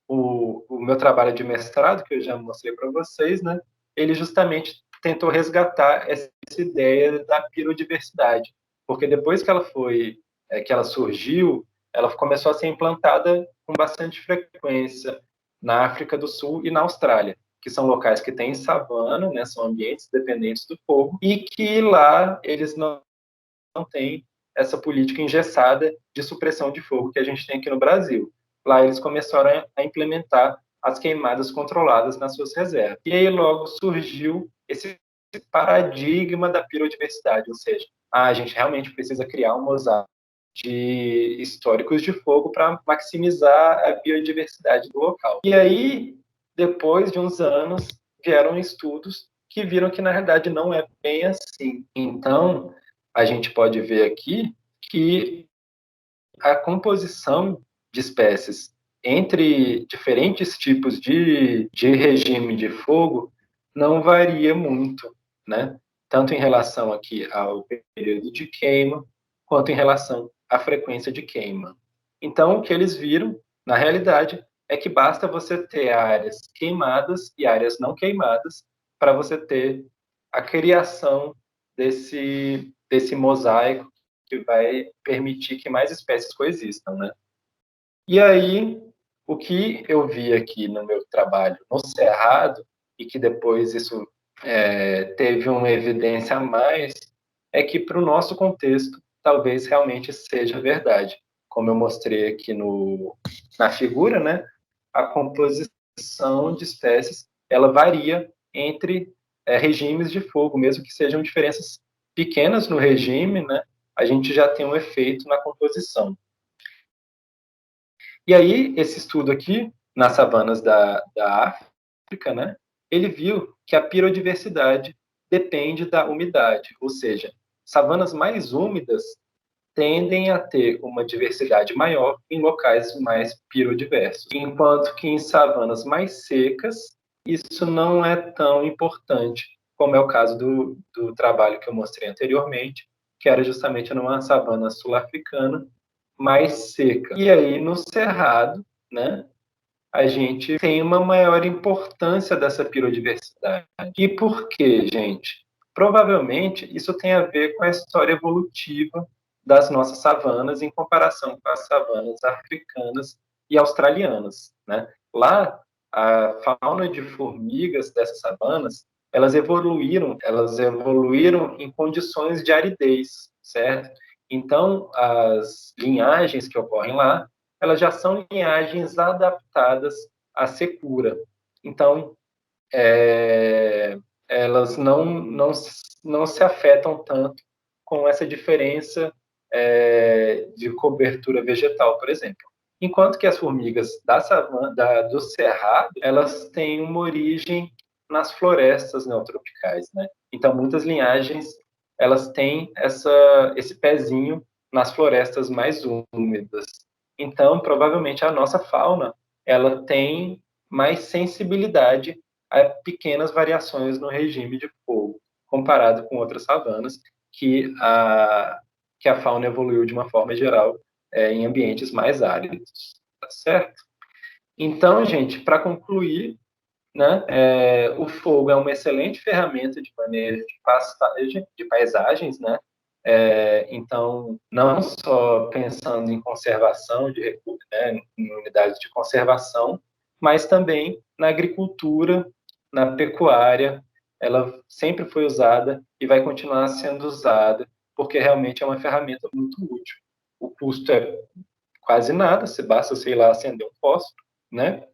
o meu trabalho de mestrado, que eu já mostrei para vocês, né? Ele justamente tentou resgatar essa ideia da biodiversidade, porque depois que ela que ela surgiu, ela começou a ser implantada com bastante frequência na África do Sul e na Austrália, que são locais que têm savana, né? São ambientes dependentes do fogo e que lá eles não têm essa política engessada de supressão de fogo que a gente tem aqui no Brasil. Lá eles começaram a implementar as queimadas controladas nas suas reservas. E aí logo surgiu esse paradigma da biodiversidade, ou seja, a gente realmente precisa criar um mosaico de históricos de fogo para maximizar a biodiversidade do local. E aí, depois de uns anos, vieram estudos que viram que, na realidade, não é bem assim. Então, a gente pode ver aqui que a composição de espécies entre diferentes tipos de regime de fogo não varia muito, né? Tanto em relação aqui ao período de queima, quanto em relação à frequência de queima. Então, o que eles viram, na realidade, é que basta você ter áreas queimadas e áreas não queimadas para você ter a criação desse mosaico que vai permitir que mais espécies coexistam, né? E aí, o que eu vi aqui no meu trabalho no Cerrado, e que depois isso teve uma evidência a mais, é que para o nosso contexto, talvez realmente seja verdade. Como eu mostrei aqui na figura, né? A composição de espécies, ela varia entre regimes de fogo, mesmo que sejam diferenças pequenas no regime, né? A gente já tem um efeito na composição. E aí, esse estudo aqui, nas savanas da África, né, ele viu que a biodiversidade depende da umidade, ou seja, savanas mais úmidas tendem a ter uma diversidade maior em locais mais biodiversos, enquanto que em savanas mais secas, isso não é tão importante, como é o caso do trabalho que eu mostrei anteriormente, que era justamente numa savana sul-africana mais seca. E aí, no Cerrado, né, a gente tem uma maior importância dessa biodiversidade. E por quê, gente? Provavelmente isso tem a ver com a história evolutiva das nossas savanas em comparação com as savanas africanas e australianas, né? Lá, a fauna de formigas dessas savanas, elas evoluíram em condições de aridez, certo? Então, as linhagens que ocorrem lá, elas já são linhagens adaptadas à secura. Então, elas não se afetam tanto com essa diferença de cobertura vegetal, por exemplo. Enquanto que as formigas do cerrado, elas têm uma origem nas florestas neotropicais, né? Então, muitas linhagens, elas têm esse pezinho nas florestas mais úmidas. Então, provavelmente, a nossa fauna, ela tem mais sensibilidade a pequenas variações no regime de fogo, comparado com outras savanas, que a fauna evoluiu de uma forma geral em ambientes mais áridos, tá certo? Então, gente, para concluir, né, o fogo é uma excelente ferramenta de manejo de paisagens, né? Então, não só pensando em conservação de recursos, né, em unidades de conservação, mas também na agricultura, na pecuária, ela sempre foi usada e vai continuar sendo usada, porque realmente é uma ferramenta muito útil. O custo é quase nada, se basta, sei lá, acender um fósforo, né?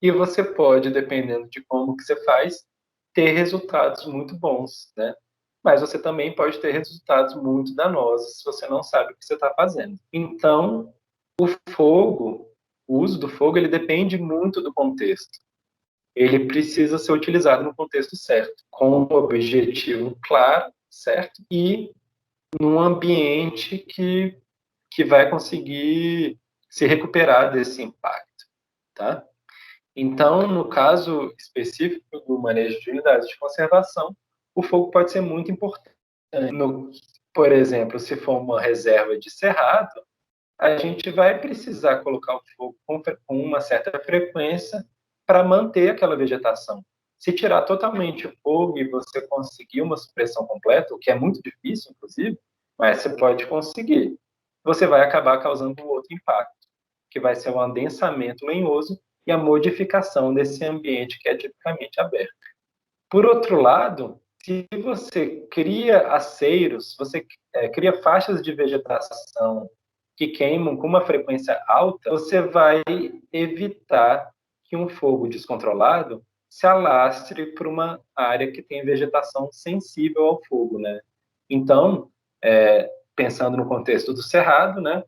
E você pode, dependendo de como que você faz, ter resultados muito bons, né? Mas você também pode ter resultados muito danosos se você não sabe o que você está fazendo. Então, fogo, o uso do fogo, ele depende muito do contexto. Ele precisa ser utilizado no contexto certo, com um objetivo claro, certo? E num ambiente que vai conseguir se recuperar desse impacto, tá? Então, no caso específico do manejo de unidades de conservação, o fogo pode ser muito importante. Por exemplo, se for uma reserva de cerrado, a gente vai precisar colocar o fogo com uma certa frequência para manter aquela vegetação. Se tirar totalmente o fogo e você conseguir uma supressão completa, o que é muito difícil, inclusive, mas você pode conseguir, você vai acabar causando um outro impacto, que vai ser o adensamento lenhoso e a modificação desse ambiente que é tipicamente aberto. Por outro lado, se você cria aceiros, você cria faixas de vegetação que queimam com uma frequência alta, você vai evitar que um fogo descontrolado se alastre para uma área que tem vegetação sensível ao fogo, né? Então, pensando no contexto do cerrado, né?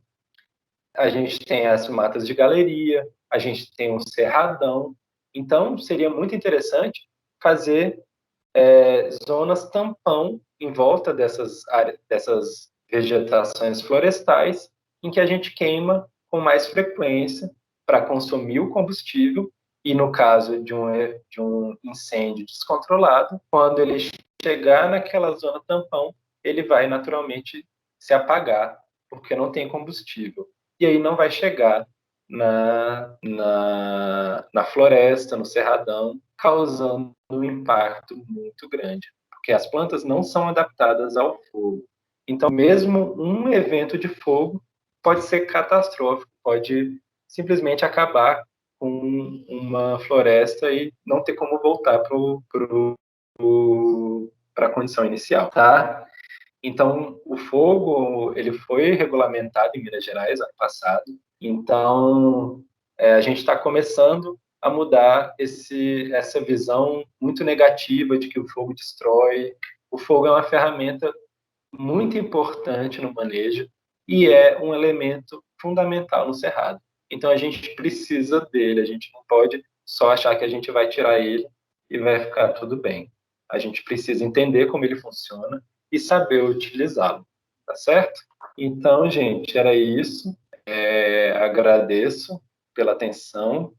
A gente tem as matas de galeria, a gente tem um cerradão. Então, seria muito interessante fazer zonas tampão em volta dessas áreas, dessas vegetações florestais, em que a gente queima com mais frequência para consumir o combustível e, no caso de um incêndio descontrolado, quando ele chegar naquela zona tampão, ele vai naturalmente se apagar, porque não tem combustível. E aí não vai chegar na floresta, no cerradão, causando um impacto muito grande, porque as plantas não são adaptadas ao fogo. Então, mesmo um evento de fogo pode ser catastrófico, pode simplesmente acabar com uma floresta e não ter como voltar para a condição inicial, tá? Então, o fogo, ele foi regulamentado em Minas Gerais ano passado. Então, a gente está começando a mudar essa visão muito negativa de que o fogo destrói. O fogo é uma ferramenta muito importante no manejo e é um elemento fundamental no cerrado. Então, a gente precisa dele, a gente não pode só achar que a gente vai tirar ele e vai ficar tudo bem. A gente precisa entender como ele funciona e saber utilizá-lo, tá certo? Então, gente, era isso. Agradeço pela atenção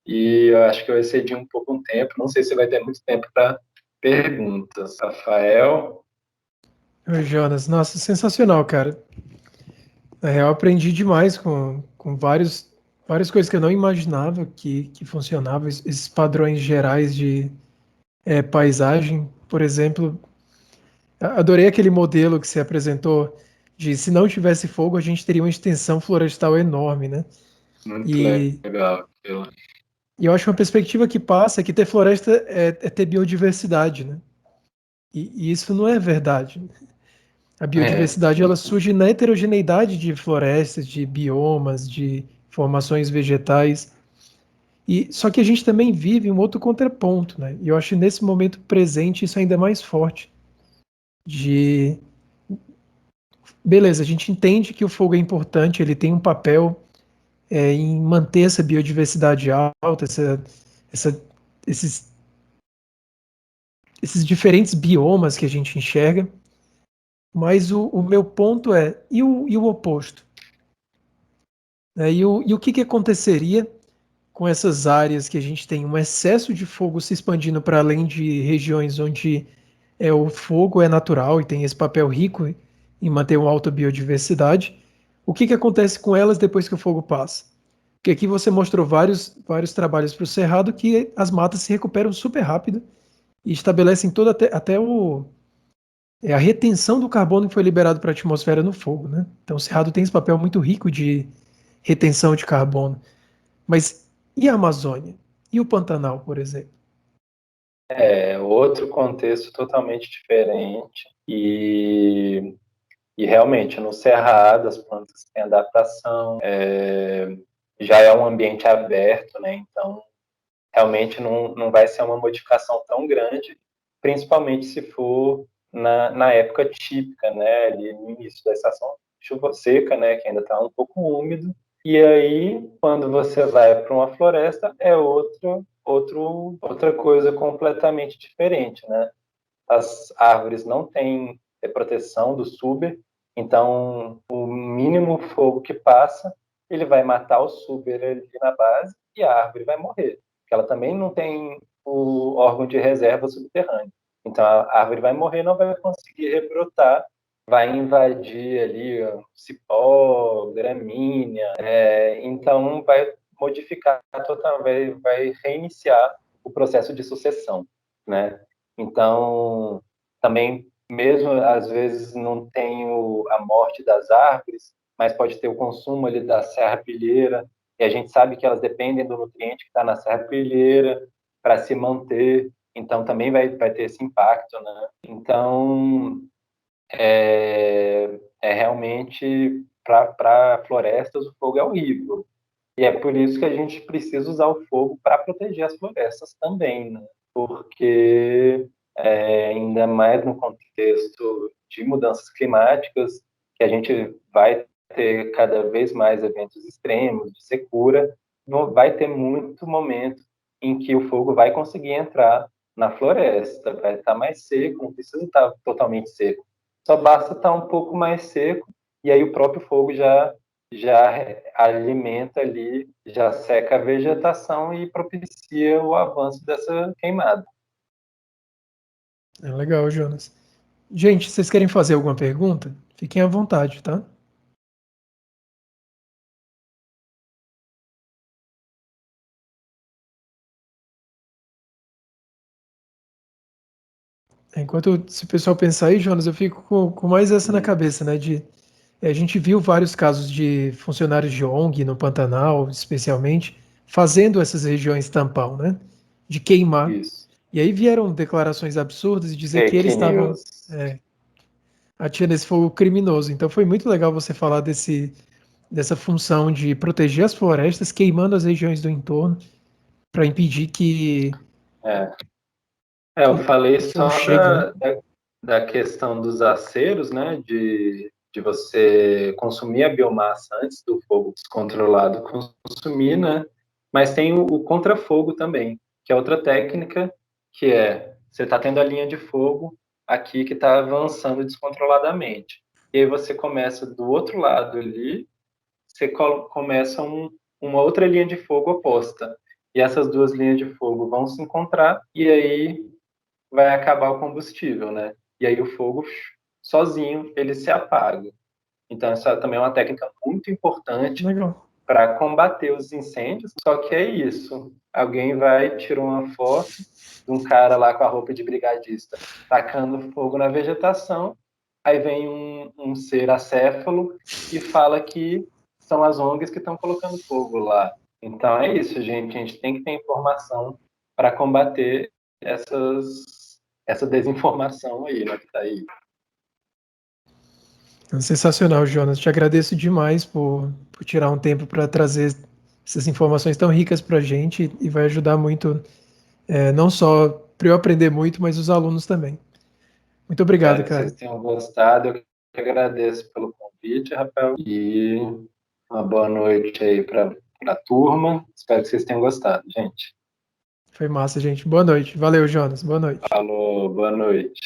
e eu acho que eu excedi um pouco o tempo. Não sei se vai ter muito tempo para perguntas. Rafael? Oi, Jonas, nossa, sensacional, cara. Na real, aprendi demais com várias coisas que eu não imaginava que funcionavam, esses padrões gerais de paisagem. Por exemplo, adorei aquele modelo que você apresentou de se não tivesse fogo, a gente teria uma extensão florestal enorme, né? Muito E, legal. e eu acho uma perspectiva que passa que ter floresta é ter biodiversidade, né? E isso não é verdade. A É, biodiversidade ela surge na heterogeneidade de florestas, de biomas, de formações vegetais. E só que a gente também vive um outro contraponto, né? E eu acho que nesse momento presente isso ainda é mais forte. De beleza, a gente entende que o fogo é importante, ele tem um papel em manter essa biodiversidade alta, essa- esses, esses diferentes biomas que a gente enxerga. Mas o meu ponto é, e o oposto? E o que aconteceria com essas áreas que a gente tem um excesso de fogo se expandindo para além de regiões onde o fogo é natural e tem esse papel rico em manter uma alta biodiversidade? O que acontece com elas depois que o fogo passa? Porque aqui você mostrou vários trabalhos para o Cerrado que as matas se recuperam super rápido e estabelecem toda até a retenção do carbono que foi liberado para a atmosfera no fogo, né? Então o Cerrado tem esse papel muito rico de retenção de carbono. Mas e a Amazônia? E o Pantanal, por exemplo? outro contexto totalmente diferente e realmente no cerrado as plantas têm adaptação, já é um ambiente aberto, né? Então realmente não vai ser uma modificação tão grande principalmente se for na época típica, né, ali no início da estação chuva seca, né, que ainda está um pouco úmido, e aí quando você vai para uma floresta é outra coisa completamente diferente, né? As árvores não têm proteção do suber, então o mínimo fogo que passa, ele vai matar o suber ali na base e a árvore vai morrer, porque ela também não tem o órgão de reserva subterrâneo. Então a árvore vai morrer, não vai conseguir rebrotar, vai invadir ali ó, cipó, gramínea, então vai modificar totalmente, vai reiniciar o processo de sucessão, né? Então, também, mesmo às vezes não tem a morte das árvores, mas pode ter o consumo ali da serrapilheira, e a gente sabe que elas dependem do nutriente que está na serrapilheira para se manter, então também vai ter esse impacto, né? Então, é realmente, para florestas, o fogo é horrível. E é por isso que a gente precisa usar o fogo para proteger as florestas também, né? Porque ainda mais no contexto de mudanças climáticas, que a gente vai ter cada vez mais eventos extremos de secura, vai ter muito momento em que o fogo vai conseguir entrar na floresta, vai estar mais seco, não precisa estar totalmente seco, só basta estar um pouco mais seco e aí o próprio fogo já alimenta ali, já seca a vegetação e propicia o avanço dessa queimada. É legal, Jonas. Gente, vocês querem fazer alguma pergunta? Fiquem à vontade, tá? Enquanto se o pessoal pensar aí, Jonas, eu fico com mais essa na cabeça, né? A gente viu vários casos de funcionários de ONG no Pantanal, especialmente, fazendo essas regiões tampão, né? De queimar. Isso. E aí vieram declarações absurdas de dizer que eles Fake estavam news. atirando esse fogo criminoso. Então foi muito legal você falar dessa função de proteger as florestas, queimando as regiões do entorno, para impedir É. Eu que falei o fogo só chegue, né? da questão dos aceros, né, de você consumir a biomassa antes do fogo descontrolado consumir, né, mas tem o contrafogo também, que é outra técnica, que é, você está tendo a linha de fogo aqui que está avançando descontroladamente, e aí você começa do outro lado ali, você começa uma outra linha de fogo oposta, e essas duas linhas de fogo vão se encontrar, e aí vai acabar o combustível, né? E aí o fogo sozinho ele se apaga. Então essa também é uma técnica muito importante Legal. para combater os incêndios. Só que é isso, alguém vai tirar uma foto de um cara lá com a roupa de brigadista tacando fogo na vegetação, aí vem um ser acéfalo e fala que são as ONGs que estão colocando fogo lá. Então é isso, gente. A gente tem que ter informação para combater essa desinformação aí, né, que tá aí. Sensacional, Jonas. Te agradeço demais por tirar um tempo para trazer essas informações tão ricas para a gente e vai ajudar muito, não só para eu aprender muito, mas os alunos também. Muito obrigado, Espero que cara. vocês tenham gostado. Eu que agradeço pelo convite, Rafael, e uma boa noite aí para a turma. Espero que vocês tenham gostado, gente. Foi massa, gente. Boa noite. Valeu, Jonas. Boa noite. Falou, boa noite.